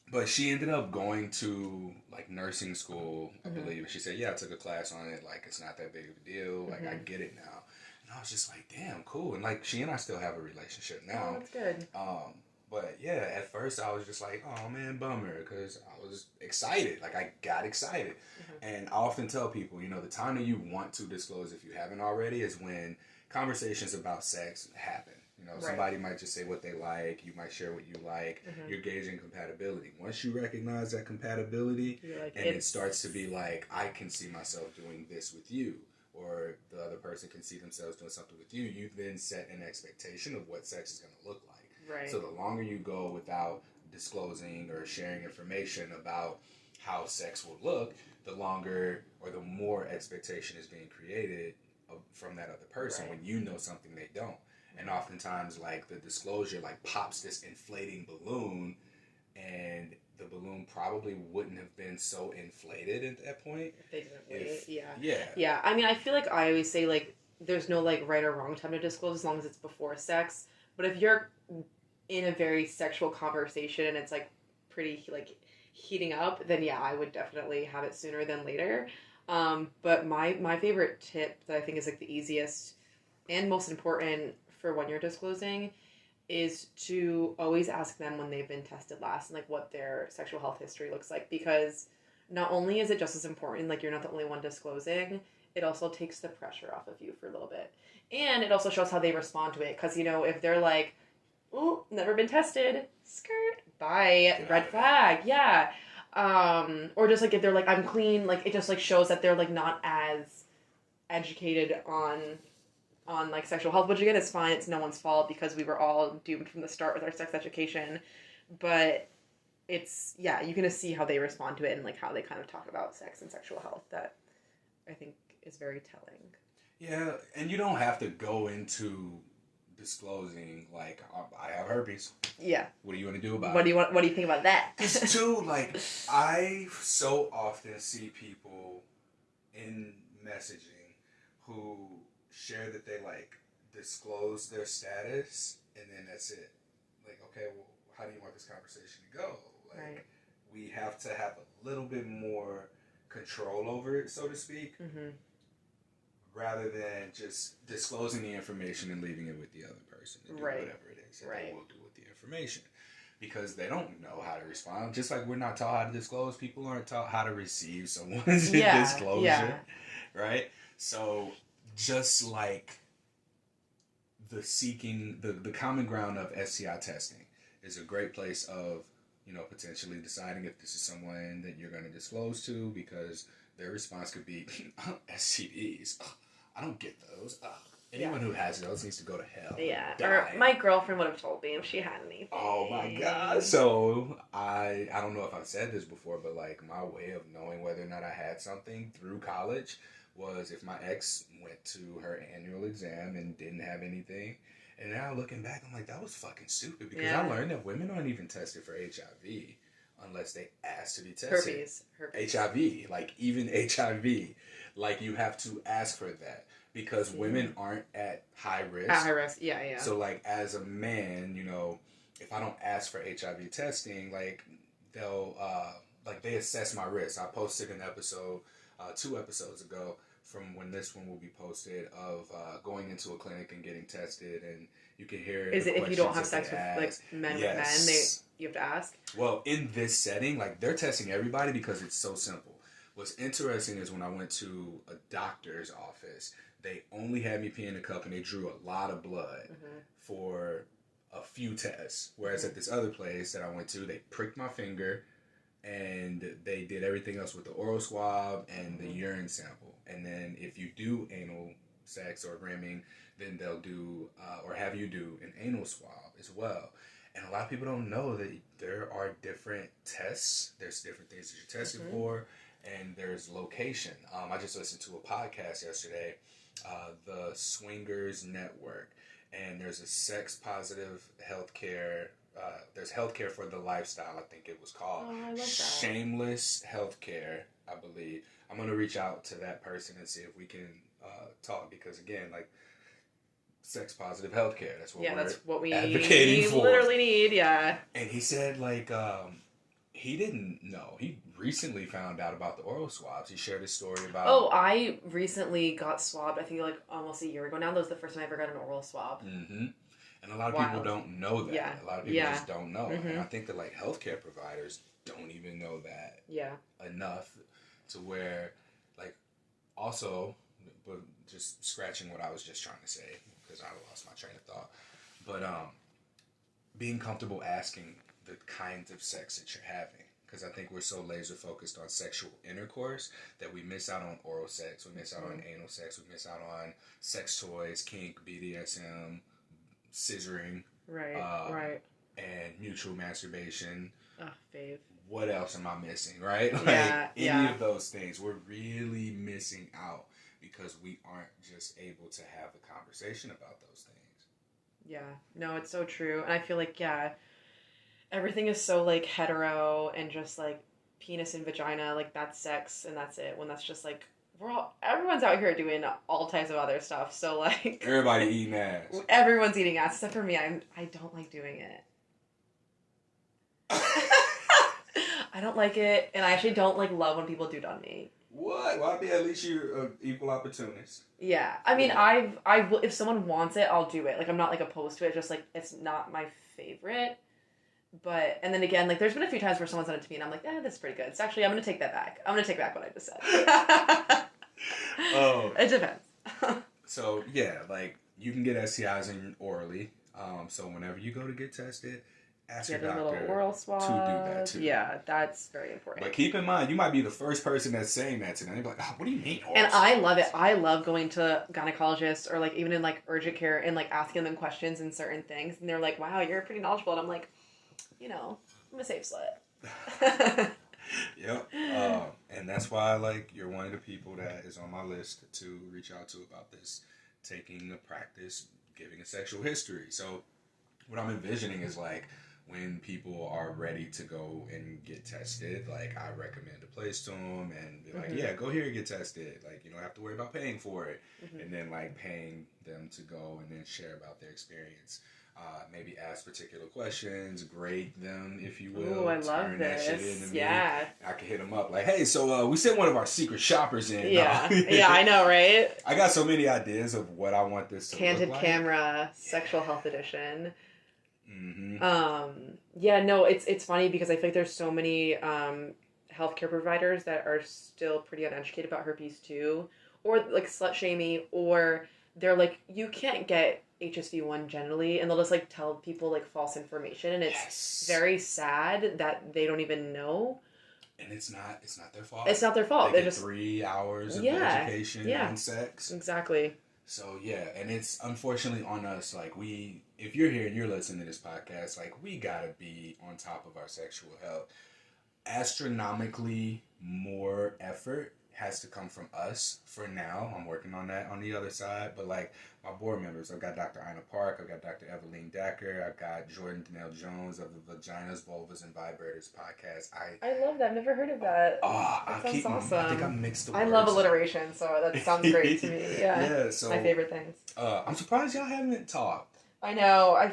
But she ended up going to, like, nursing school, I believe. And she said, yeah, I took a class on it. Like, it's not that big of a deal. Like, I get it now. And I was just like, damn, cool. And, like, she and I still have a relationship now. Oh, that's good. But, yeah, at first I was just like, oh, man, bummer. Because I was excited. Like, I got excited. And I often tell people, you know, the time that you want to disclose, if you haven't already, is when conversations about sex happen. You know, somebody might just say what they like. You might share what you like. You're gauging compatibility. Once you recognize that compatibility, like, and it starts to be like, I can see myself doing this with you, or the other person can see themselves doing something with you, you then set an expectation of what sex is going to look like. Right. So the longer you go without disclosing or sharing information about how sex will look, the longer or the more expectation is being created from that other person when you know something they don't. And oftentimes, like, the disclosure, like, pops this inflating balloon, and the balloon probably wouldn't have been so inflated at that point. If they didn't wait, Yeah. Yeah, I mean, I feel like I always say, like, there's no like right or wrong time to disclose as long as it's before sex. But if you're in a very sexual conversation and it's like pretty like heating up, then yeah, I would definitely have it sooner than later. But my favorite tip that I think is like the easiest and most important for when you're disclosing is to always ask them when they've been tested last and like what their sexual health history looks like, because not only is it just as important, like you're not the only one disclosing, it also takes the pressure off of you for a little bit. And it also shows how they respond to it, because, you know, if they're like, ooh, never been tested, skirt, bye, red flag, yeah. Or just like if they're like, I'm clean, like it just like shows that they're like not as educated on like sexual health, which again is fine, it's no one's fault because we were all doomed from the start with our sex education. But it's, yeah, you can see how they respond to it and like how they kind of talk about sex and sexual health, that I think is very telling. Yeah, and you don't have to go into disclosing like I have herpes. Yeah. What do you want to do about What it? do you want? What do you think about that? It's too like I so often see people in messaging who share that they like disclose their status and then that's it. Like, okay, well, how do you want this conversation to go? Like, right. We have to have a little bit more control over it, so to speak. Mm-hmm. Rather than just disclosing the information and leaving it with the other person to do right. whatever it is that right. they will do with the information. Because they don't know how to respond. Just like we're not taught how to disclose, people aren't taught how to receive someone's disclosure. Yeah. Right? So just like the common ground of STI testing is a great place of, you know, potentially deciding if this is someone that you're going to disclose to, because their response could be, STDs. I don't get those. Anyone who has those needs to go to hell. Yeah. Or my girlfriend would have told me if she had anything. Oh my God. So I don't know if I've said this before, but like my way of knowing whether or not I had something through college was if my ex went to her annual exam and didn't have anything. And now looking back, I'm like, that was fucking stupid, because I learned that women aren't even tested for HIV unless they ask to be tested. Herpes. HIV. Like even HIV. Like you have to ask for that. Because women aren't at high risk. At high risk, yeah. So, like, as a man, you know, if I don't ask for HIV testing, like, they'll, they assess my risk. I posted an episode, 2 episodes ago, from when this one will be posted, of going into a clinic and getting tested, and you can hear. Is it if you don't have sex with like men with men, you have to ask? Well, in this setting, like, they're testing everybody because it's so simple. What's interesting is when I went to a doctor's office, they only had me pee in a cup and they drew a lot of blood for a few tests. Whereas at this other place that I went to, they pricked my finger and they did everything else with the oral swab and the urine sample. And then if you do anal sex or rimming, then they'll do, or have you do an anal swab as well. And a lot of people don't know that there are different tests. There's different things that you're tested for. And there's location. I just listened to a podcast yesterday, the Swingers Network, and there's a sex positive healthcare. There's healthcare for the lifestyle, I think it was called. Oh, I love that. Shameless Healthcare, I believe. I'm gonna reach out to that person and see if we can talk, because again, like, sex positive healthcare. That's what we advocating for. Literally need, yeah. And he said like. He didn't know. He recently found out about the oral swabs. He shared a story about... Oh, I recently got swabbed, I think like almost a year ago now. That was the first time I ever got an oral swab. Mm-hmm. And a lot of people don't know that. Yeah. A lot of people just don't know. And I think that like healthcare providers don't even know that enough to where, like, also, but just scratching what I was just trying to say, because I lost my train of thought. But being comfortable asking the kinds of sex that you're having, because I think we're so laser focused on sexual intercourse that we miss out on oral sex, we miss out on anal sex, we miss out on sex toys, kink, BDSM, scissoring, right, and mutual masturbation. Fave. What else am I missing, right? Like any of those things, we're really missing out because we aren't just able to have a conversation about those things. Yeah, no, it's so true, and I feel like everything is so, like, hetero and just, like, penis and vagina, like, that's sex and that's it, when that's just, like, everyone's out here doing all types of other stuff. So like Everybody eating ass. everyone's eating ass except for me. I don't like doing it. I don't like it, and I actually don't like love when people do it on me. What? Well, I mean, at least you're an equal opportunist. Yeah, I mean, I will, if someone wants it, I'll do it. Like, I'm not like opposed to it. Just like it's not my favorite. But and then again, like there's been a few times where someone's done it to me, and I'm like, this is pretty good. So actually, I'm gonna take that back. I'm gonna take back what I just said. Oh, it depends. So yeah, like you can get STIs in orally. So whenever you go to get tested, ask your doctor little oral swab to do that too. Yeah, that's very important. But keep in mind, you might be the first person that's saying that to them. They're like, what do you mean oral And swab? I love it. I love going to gynecologists or like even in like urgent care and like asking them questions and certain things. And they're like, wow, you're pretty knowledgeable. And I'm like, I'm a safe slut. Yep. And that's why like you're one of the people that is on my list to reach out to about this, taking a practice, giving a sexual history. So what I'm envisioning is like when people are ready to go and get tested, like I recommend a place to them and be like, yeah, go here and get tested. Like you don't have to worry about paying for it. And then like paying them to go and then share about their experience. Maybe ask particular questions, grade them, if you will. Oh, I love this. That shit into me. I can hit them up like, hey, so we sent one of our secret shoppers in. Yeah, yeah, I know, right? I got so many ideas of what I want this to Candid look like. Camera, Sexual Health Edition. Mm-hmm. Yeah, no, it's funny because I feel like there's so many healthcare providers that are still pretty uneducated about herpes too, or like slut shaming, or they're like, you can't get HSV1 generally, and they'll just like tell people like false information, and it's very sad that they don't even know. And it's not their fault. It's not their fault. They get just 3 hours of education on sex. Exactly. So yeah, and it's unfortunately on us. Like if you're here and you're listening to this podcast, like we gotta be on top of our sexual health. Astronomically more effort has to come from us for now. I'm working on that on the other side. But like my board members, I've got Dr. Ina Park, I've got Dr. Eveline Decker, I've got Jordan Donnell Jones of the Vaginas, Vulvas, and Vibrators podcast. I love that. I've never heard of that. That sounds awesome. I think I mixed the words. I love alliteration, so that sounds great to me. Yeah, so my favorite things. I'm surprised y'all haven't talked. I know.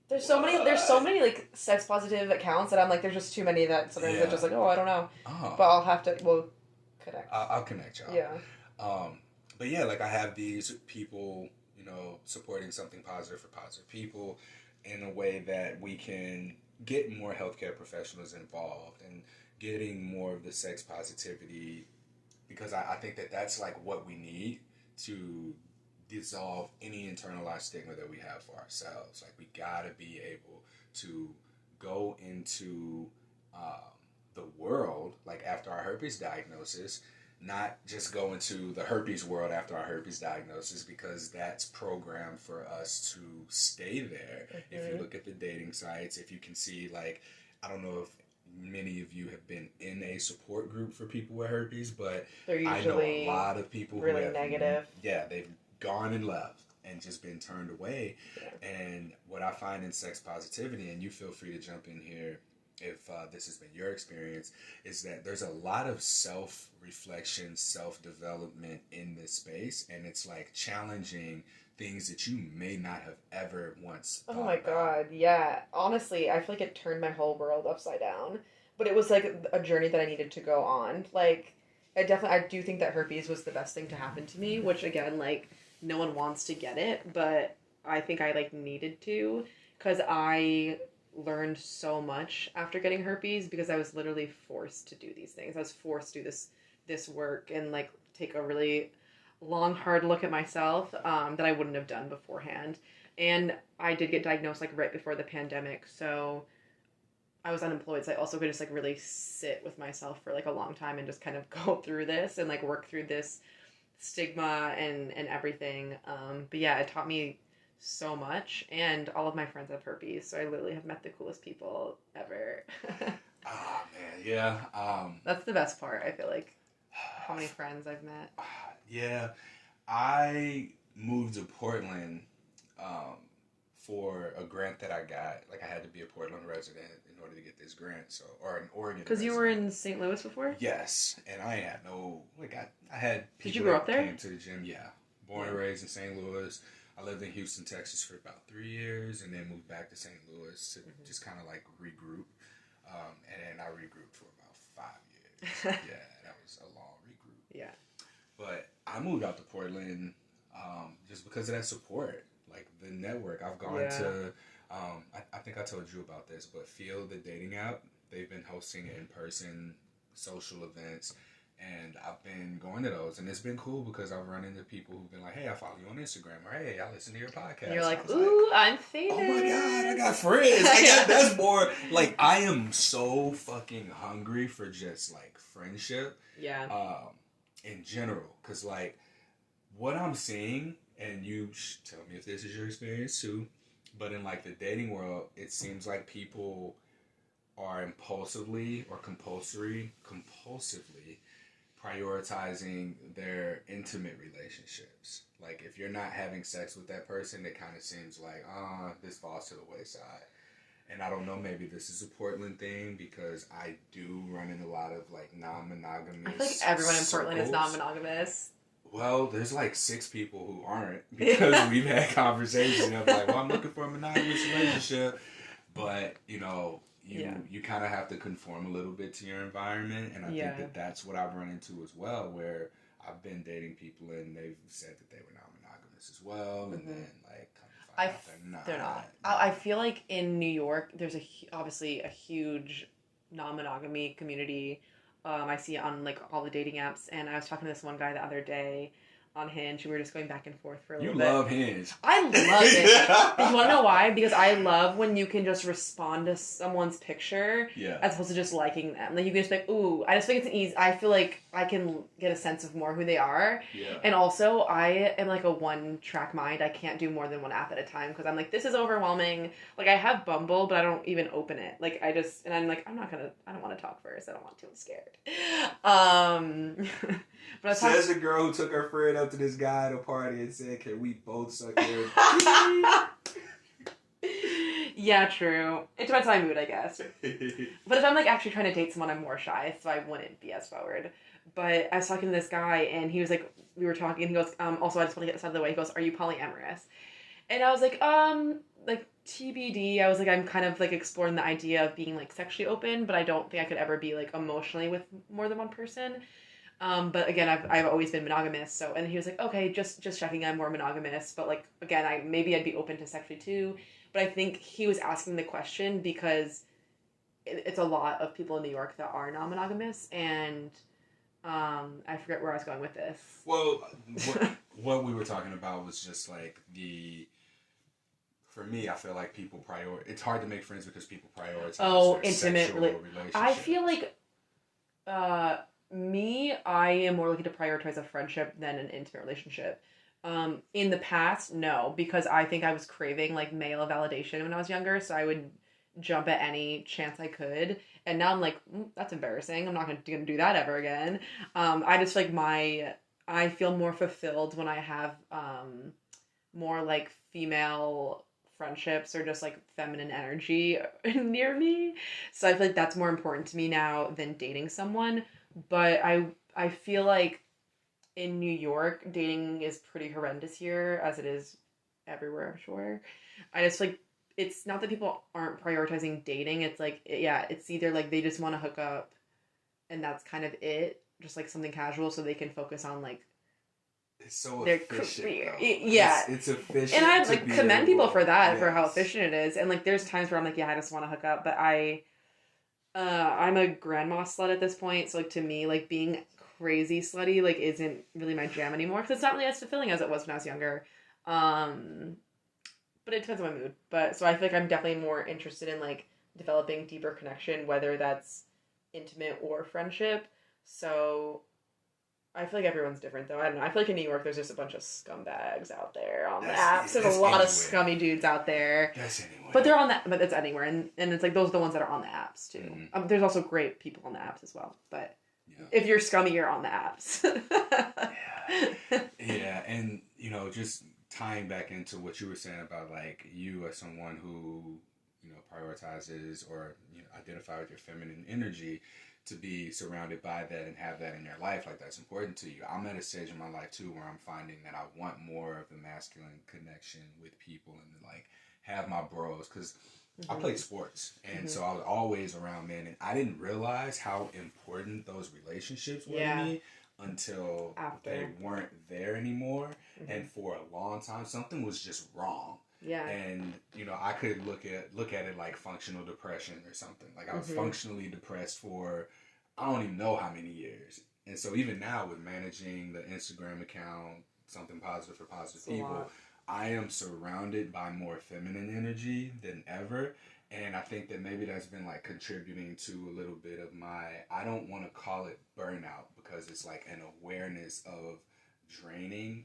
There's so many like sex positive accounts that I'm like, there's just too many that sometimes it's just like, I don't know. But I'll have to connect. I'll connect y'all. Yeah. But yeah, like I have these people, supporting something positive for positive people in a way that we can get more healthcare professionals involved and getting more of the sex positivity, because I think that that's like what we need to dissolve any internalized stigma that we have for ourselves. Like we gotta be able to go into the world like after our herpes diagnosis, not just go into the herpes world after our herpes diagnosis, because that's programmed for us to stay there. If you look at the dating sites, if you can see, like, I don't know if many of you have been in a support group for people with herpes, but I know a lot of people really who have negative. They've gone and left and just been turned away. And what I find in sex positivity, and you feel free to jump in here if this has been your experience, is that there's a lot of self-reflection, self-development in this space, and it's like challenging things that you may not have ever once thought about. God, yeah. Honestly, I feel like it turned my whole world upside down. But it was like a journey that I needed to go on. Like, I do think that herpes was the best thing to happen to me, which again, like, no one wants to get it, but I think I like needed to, because I learned so much after getting herpes, because I was literally forced to do these things. I was forced to do this work and like take a really long, hard look at myself that I wouldn't have done beforehand. And I did get diagnosed like right before the pandemic, so I was unemployed, so I also could just like really sit with myself for like a long time and just kind of go through this and like work through this stigma and everything. But yeah, it taught me so much, and all of my friends have herpes, so I literally have met the coolest people ever. Oh man, yeah. That's the best part, I feel like. How many friends I've met. Yeah. I moved to Portland for a grant that I got. Like, I had to be a Portland resident in order to get this grant, so, or an Oregon Because you were in St. Louis before? Yes, and I had no, like, I had people Did you grow up that there? came to the gym, yeah. Born and raised in St. Louis. I lived in Houston, Texas for about 3 years, and then moved back to St. Louis to just kind of, like, regroup. And then I regrouped for about 5 years. Yeah, that was a long regroup. Yeah. But I moved out to Portland just because of that support, like the network. I've gone to, I think I told you about this, but Feel, the dating app, they've been hosting in-person social events, and I've been going to those, and it's been cool because I've run into people who've been like, hey, I follow you on Instagram, or hey, I listen to your podcast. And you're like, ooh, I'm famous. Oh my God, I got friends. Like, that's more, like, I am so fucking hungry for just, like, friendship. Yeah. In general, because, like, what I'm seeing, and you tell me if this is your experience too, but in, like, the dating world, it seems like people are impulsively or compulsively prioritizing their intimate relationships. Like, if you're not having sex with that person, it kind of seems like, this falls to the wayside. And I don't know, maybe this is a Portland thing because I do run into a lot of, like, non-monogamous I feel like everyone in circles. Portland is non-monogamous. Well, there's, like, 6 people who aren't because we've had conversations of, like, well, I'm looking for a monogamous relationship. But, you know, you kind of have to conform a little bit to your environment. And I think that that's what I've run into as well, where I've been dating people and they've said that they were non-monogamous as well. And then, like, they're not. I feel like in New York, there's obviously a huge non-monogamy community. I see it on, like, all the dating apps, and I was talking to this one guy the other day on Hinge, and we were just going back and forth for a little bit. You love Hinge. I love it. You want to know why? Because I love when you can just respond to someone's picture as opposed to just liking them. Like, you can just be like, ooh, I just think it's an easy. I feel like I can get a sense of more who they are. Yeah. And also, I am like a one-track mind. I can't do more than one app at a time because I'm like, this is overwhelming. Like, I have Bumble, but I don't even open it. Like, and I'm like, I don't want to talk first. I don't want to. I'm scared. But Says the girl who took her friend up to this guy at a party and said, can we both suck your Yeah, true. It depends on my mood, I guess. But if I'm, like, actually trying to date someone, I'm more shy, so I wouldn't be as forward. But I was talking to this guy, and he was like, we were talking, and he goes, also, I just want to get this out of the way. He goes, are you polyamorous? And I was like, like, TBD. I was like, I'm kind of, like, exploring the idea of being, like, sexually open, but I don't think I could ever be, like, emotionally with more than one person. But again, I've always been monogamous. So, and he was like, okay, just checking, I'm more monogamous. But, like, again, maybe I'd be open to sexually too. But I think he was asking the question because it's a lot of people in New York that are non-monogamous, and I forget where I was going with this. Well, what we were talking about was just, like, for me, I feel like people it's hard to make friends because people prioritize intimate relationships. I feel like, I am more likely to prioritize a friendship than an intimate relationship. In the past, no, because I think I was craving, like, male validation when I was younger, so I would jump at any chance I could. And now I'm like, that's embarrassing. I'm not going to do that ever again. I just, like, I feel more fulfilled when I have more, like, female friendships or just, like, feminine energy near me. So I feel like that's more important to me now than dating someone. But I feel like in New York, dating is pretty horrendous here, as it is everywhere, I'm sure. I just, like, it's not that people aren't prioritizing dating. It's like, it's either, like, they just want to hook up and that's kind of it. Just, like, something casual so they can focus on, like, it's so their efficient. career. Yeah. It's efficient. And I, like, commend people for that, for how efficient it is. And, like, there's times where I'm like, I just want to hook up. But I'm a grandma slut at this point. So, like, to me, like, being crazy slutty, like, isn't really my jam anymore. Because it's not really as fulfilling as it was when I was younger. But it depends on my mood. But, so I feel like I'm definitely more interested in, like, developing deeper connection, whether that's intimate or friendship. So I feel like everyone's different, though. I don't know. I feel like in New York, there's just a bunch of scumbags out there on the apps. There's a lot of scummy dudes out there. That's anywhere. But they're but it's anywhere. And it's like, those are the ones that are on the apps, too. Mm-hmm. There's also great people on the apps as well. But if you're scummy, you're on the apps. Yeah. And, you know, just tying back into what you were saying about like you as someone who, you know, prioritizes or, you know, identify with your feminine energy, to be surrounded by that and have that in your life, like that's important to you. I'm at a stage in my life too where I'm finding that I want more of the masculine connection with people and like have my bros, because I played sports, and so I was always around men, and I didn't realize how important those relationships were to me until they weren't there anymore. And for a long time, something was just wrong. Yeah. And, you know, I could look at it like functional depression or something. Like I was functionally depressed for I don't even know how many years. And so even now with managing the Instagram account, something positive for positive people, I am surrounded by more feminine energy than ever. And I think that maybe that's been like contributing to a little bit of my, I don't want to call it burnout, because it's like an awareness of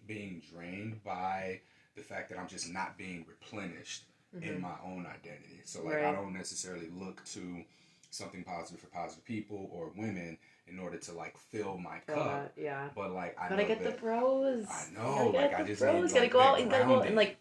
being drained by the fact that I'm just not being replenished in my own identity. So like I don't necessarily look to something positive for positive people or women in order to like fill my cup. But like I gotta get the bros. I know, like I just bros. need like, gotta go out and like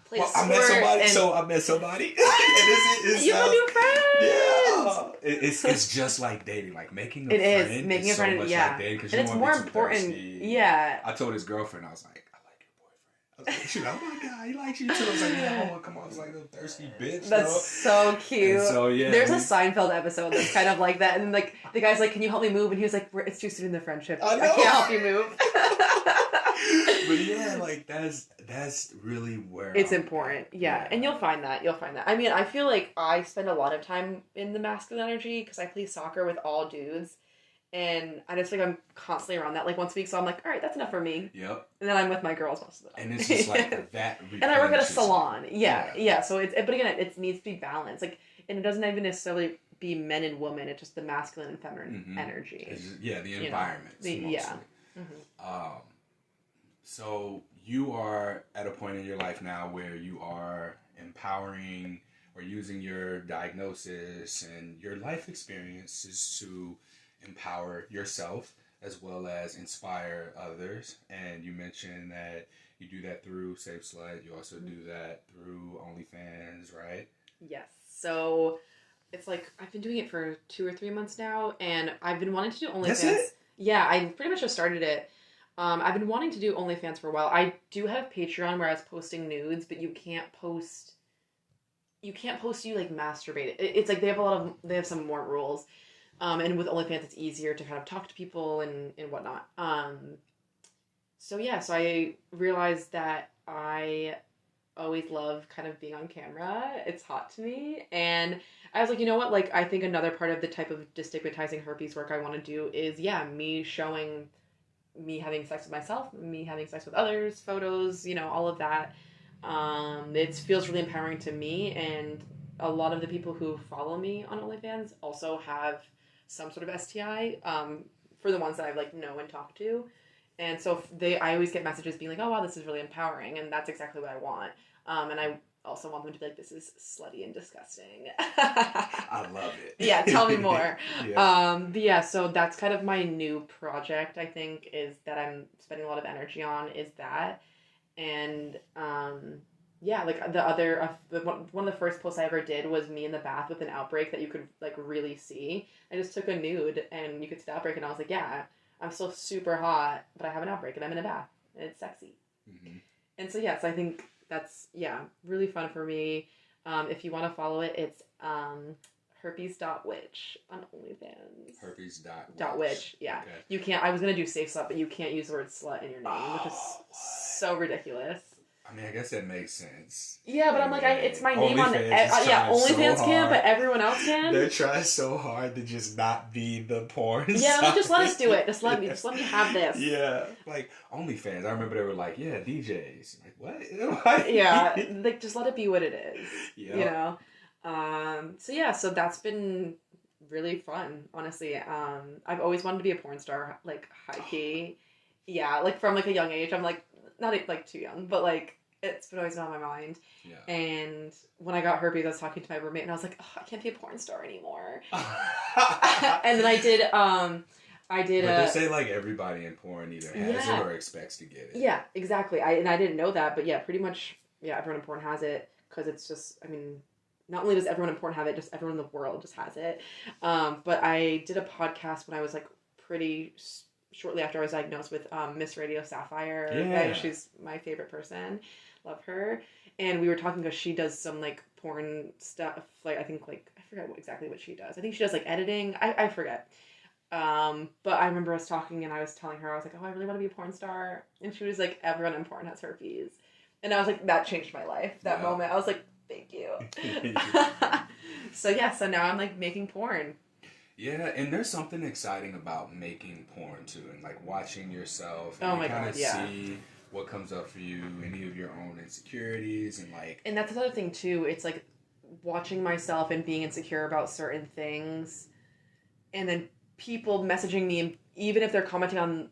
play sport. I met somebody. And you have a new friend. Yeah, it's just like dating, like making a friend. It is making a friend. So much like dating, because it's more important. Yeah. I told his girlfriend, I was like, I like your boyfriend. I was like, shoot, oh my god, he likes you too. I was like, yeah, come on, it's like a thirsty bitch. That's so cute. And so yeah, there's a Seinfeld episode that's kind of like that, and like the guy's like, can you help me move? And he was like, it's too soon in the friendship. I can't help you move. But yeah, like that's really where it's important. Yeah, and you'll find that. I mean, I feel like I spend a lot of time in the masculine energy because I play soccer with all dudes, and I just feel like I'm constantly around that, like once a week. So I'm like, all right, that's enough for me. Yep. And then I'm with my girls most of the time. And it's just like that. And I work at a salon. Yeah. So but again, it needs to be balanced. Like, and it doesn't even necessarily be men and women. It's just the masculine and feminine energy. Just, the environment. So you are at a point in your life now where you are empowering or using your diagnosis and your life experiences to empower yourself as well as inspire others. And you mentioned that you do that through Save Slut. You also do that through Onlyfans, right? Yes. So it's like I've been doing it for 2 or 3 months now, and I've been wanting to do OnlyFans. That's it? Yeah, I pretty much just started it. I've been wanting to do OnlyFans for a while. I do have Patreon where I was posting nudes, but you can't post you like masturbate. It's like they have some more rules. And with OnlyFans it's easier to kind of talk to people and whatnot. So I realized that I always love kind of being on camera. It's hot to me. And I was like, you know what? Like, I think another part of the type of destigmatizing herpes work I want to do is, me showing me having sex with myself, me having sex with others, photos, all of that. It feels really empowering to me, and a lot of the people who follow me on OnlyFans also have some sort of STI, for the ones that I know and talk to. And so I always get messages being like, oh wow, this is really empowering, and that's exactly what I want. And I also want them to be like, this is slutty and disgusting. I love it. Yeah, tell me more. So that's kind of my new project, I think, is that I'm spending a lot of energy on, is that. And the other, one of the first posts I ever did was me in the bath with an outbreak that you could really see. I just took a nude and you could see the outbreak, and I was like, yeah, I'm still super hot, but I have an outbreak and I'm in a bath and it's sexy. Mm-hmm. And so I think that's really fun for me. If you want to follow it, it's herpes.witch on OnlyFans. Herpes.witch. Yeah. Okay. You can't. I was gonna do safe slut, but you can't use the word slut in your name, which is so ridiculous. I mean, I guess that makes sense. Yeah, but I'm like, it's my name on it. OnlyFans can, but everyone else can. They're trying so hard to just not be the porn. Yeah, just let us do it. Just let me have this. Yeah, like OnlyFans. I remember they were like, yeah, DJs. Like what? Yeah, just let it be what it is. Yeah. So that's been really fun, honestly. I've always wanted to be a porn star, high key. Yeah, from a young age. I'm not too young, but it's been always on my mind. Yeah. And when I got herpes, I was talking to my roommate, and I was like, oh, I can't be a porn star anymore. And then I did. I did. But they say like everybody in porn either has it or expects to get it. Yeah, exactly. I didn't know that, but yeah, pretty much. Yeah, everyone in porn has it because it's just. I mean, not only does everyone in porn have it, just everyone in the world just has it. But I did a podcast when I was like pretty shortly after I was diagnosed with Miss Radio Sapphire. Yeah, she's my favorite person. Love her. And we were talking because she does some like porn stuff. Like I think like I forget exactly what she does. I think she does like editing. I forget. But I remember us talking and I was telling her, I was like, oh, I really want to be a porn star. And she was like, everyone in porn has herpes. And I was like, that changed my life. That moment. I was like, thank you. So now I'm like making porn. Yeah, and there's something exciting about making porn too, and like watching yourself. And you kind of see what comes up for you, any of your own insecurities, and like. And that's another thing too. It's like watching myself and being insecure about certain things, and then people messaging me, even if they're commenting on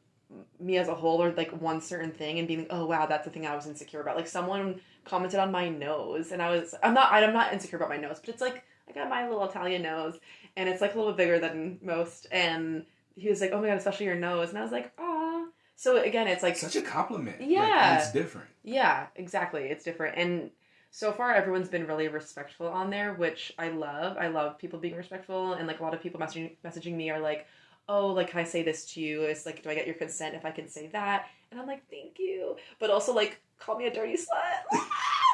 me as a whole or like one certain thing, and being like, oh wow, that's the thing I was insecure about. Like someone commented on my nose, and I'm not insecure about my nose, but it's like I got my little Italian nose, and it's like a little bit bigger than most, and he was like, oh my god, especially your nose, and I was like, aw. So again, it's like such a compliment. Yeah, like, it's different. Yeah, exactly, it's different, and so far everyone's been really respectful on there, which I love. I love people being respectful, and like a lot of people messaging me are like, oh, like, can I say this to you? It's like, do I get your consent if I can say that? And I'm like, thank you. But also, like, call me a dirty slut.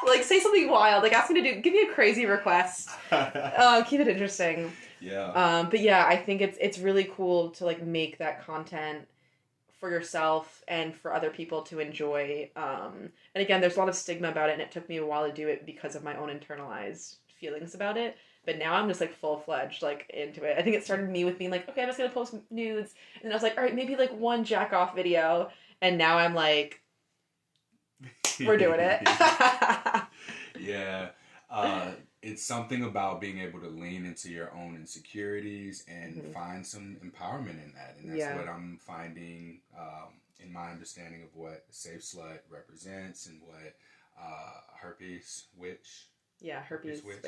Like, say something wild. Like, ask me to give me a crazy request. Keep it interesting. Yeah. But yeah, I think it's really cool to, like, make that content for yourself and for other people to enjoy. And again, there's a lot of stigma about it, and it took me a while to do it because of my own internalized feelings about it. But now I'm just, like, full-fledged, like, into it. I think it started me with being like, okay, I'm just going to post nudes. And then I was like, all right, maybe, like, one jack-off video. And now I'm like, we're doing it. Yeah. It's something about being able to lean into your own insecurities and find some empowerment in that. And that's what I'm finding in my understanding of what Safe Slut represents and what Herpes Witch. Yeah, herpes switch.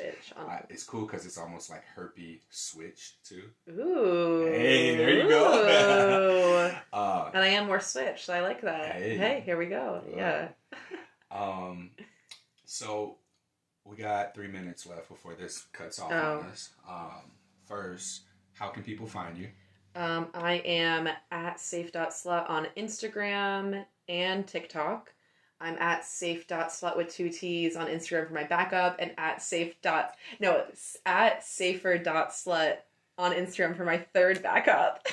It's cool because it's almost like herpes switch too. Ooh. Hey, there you go. And I am more switch, so I like that. Hey, here we go. Yeah. So we got 3 minutes left before this cuts off on us. First, how can people find you? I am at safe.slut on Instagram and TikTok. I'm at safe.slut with 2 T's on Instagram for my backup, and at safer.slut on Instagram for my third backup.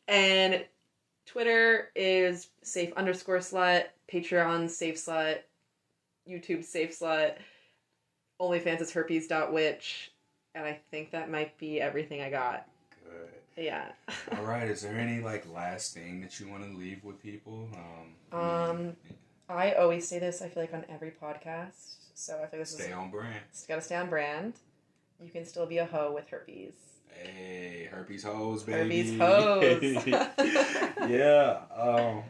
And Twitter is safe_slut, Patreon safe slut, YouTube safe slut, Onlyfans is herpes.witch, and I think that might be everything I got. Good. Yeah. All right. Is there any like last thing that you want to leave with people? I always say this, I feel like, on every podcast. So I think this stay on brand. It's gotta stay on brand. You can still be a hoe with herpes. Hey, herpes hoes, baby. Herpes hoes. Yeah.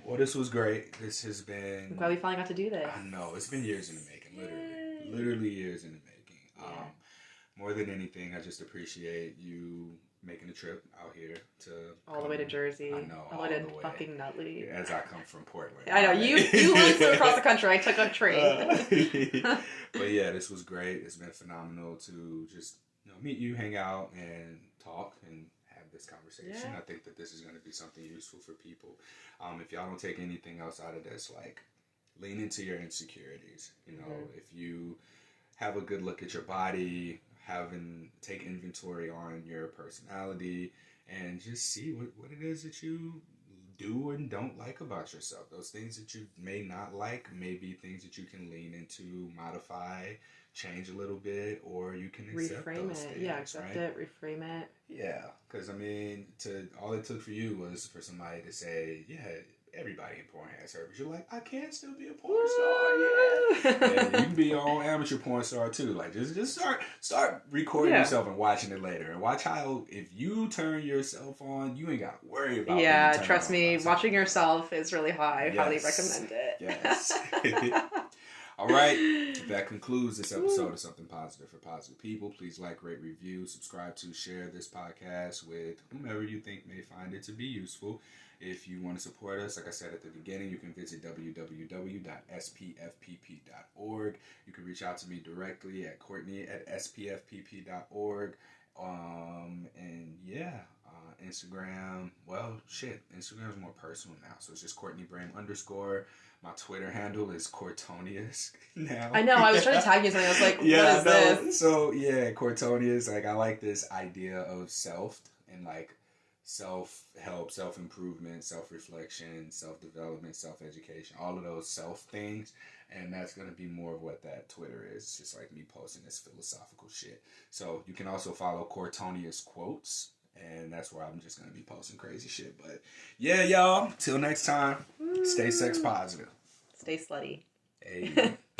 Well, this was great. This has been. I'm glad we finally got to do this. I know. It's been years in the making, literally years in the making. More than anything, I just appreciate you making a trip out here to all the way to Jersey. I know, all the way to fucking Nutley. As I come from Portland. I know you lived across the country. I took a train. But yeah, this was great. It's been phenomenal to just meet you, hang out, and talk and have this conversation. I think that this is going to be something useful for people. If y'all don't take anything else out of this, like lean into your insecurities. If you have a good look at your body, take inventory on your personality, and just see what it is that you do and don't like about yourself. Those things that you may not like may be things that you can lean into, modify, change a little bit, or you can accept reframe those it. things, Yeah, accept it, reframe it. Yeah, because I mean, all it took for you was for somebody to say, yeah, everybody in porn has herpes. You're like, I can still be a porn star. Yeah, you can be your own amateur porn star too. Like, just start recording yourself and watching it later, and watch how if you turn yourself on, you ain't got to worry about. Yeah, trust me, watching yourself is really high. I highly recommend it. Yes. All right. That concludes this episode of Something Positive for Positive People. Please like, rate, review, subscribe to, share this podcast with whomever you think may find it to be useful. If you want to support us, like I said at the beginning, you can visit www.spfpp.org. You can reach out to me directly at Courtney@spfpp.org. Instagram. Well, shit. Instagram is more personal now, so it's just Courtney Brame _. My Twitter handle is Cortonius now. I know. I was trying to tag you something. I was like, what is this? So, yeah, Cortonius. Like, I like this idea of self and, like, self-help, self-improvement, self-reflection, self-development, self-education. All of those self things. And that's going to be more of what that Twitter is. It's just like me posting this philosophical shit. So, you can also follow Cortonius Quotes. And that's where I'm just going to be posting crazy shit. But yeah, y'all. Till next time, stay sex positive. Stay slutty. Hey.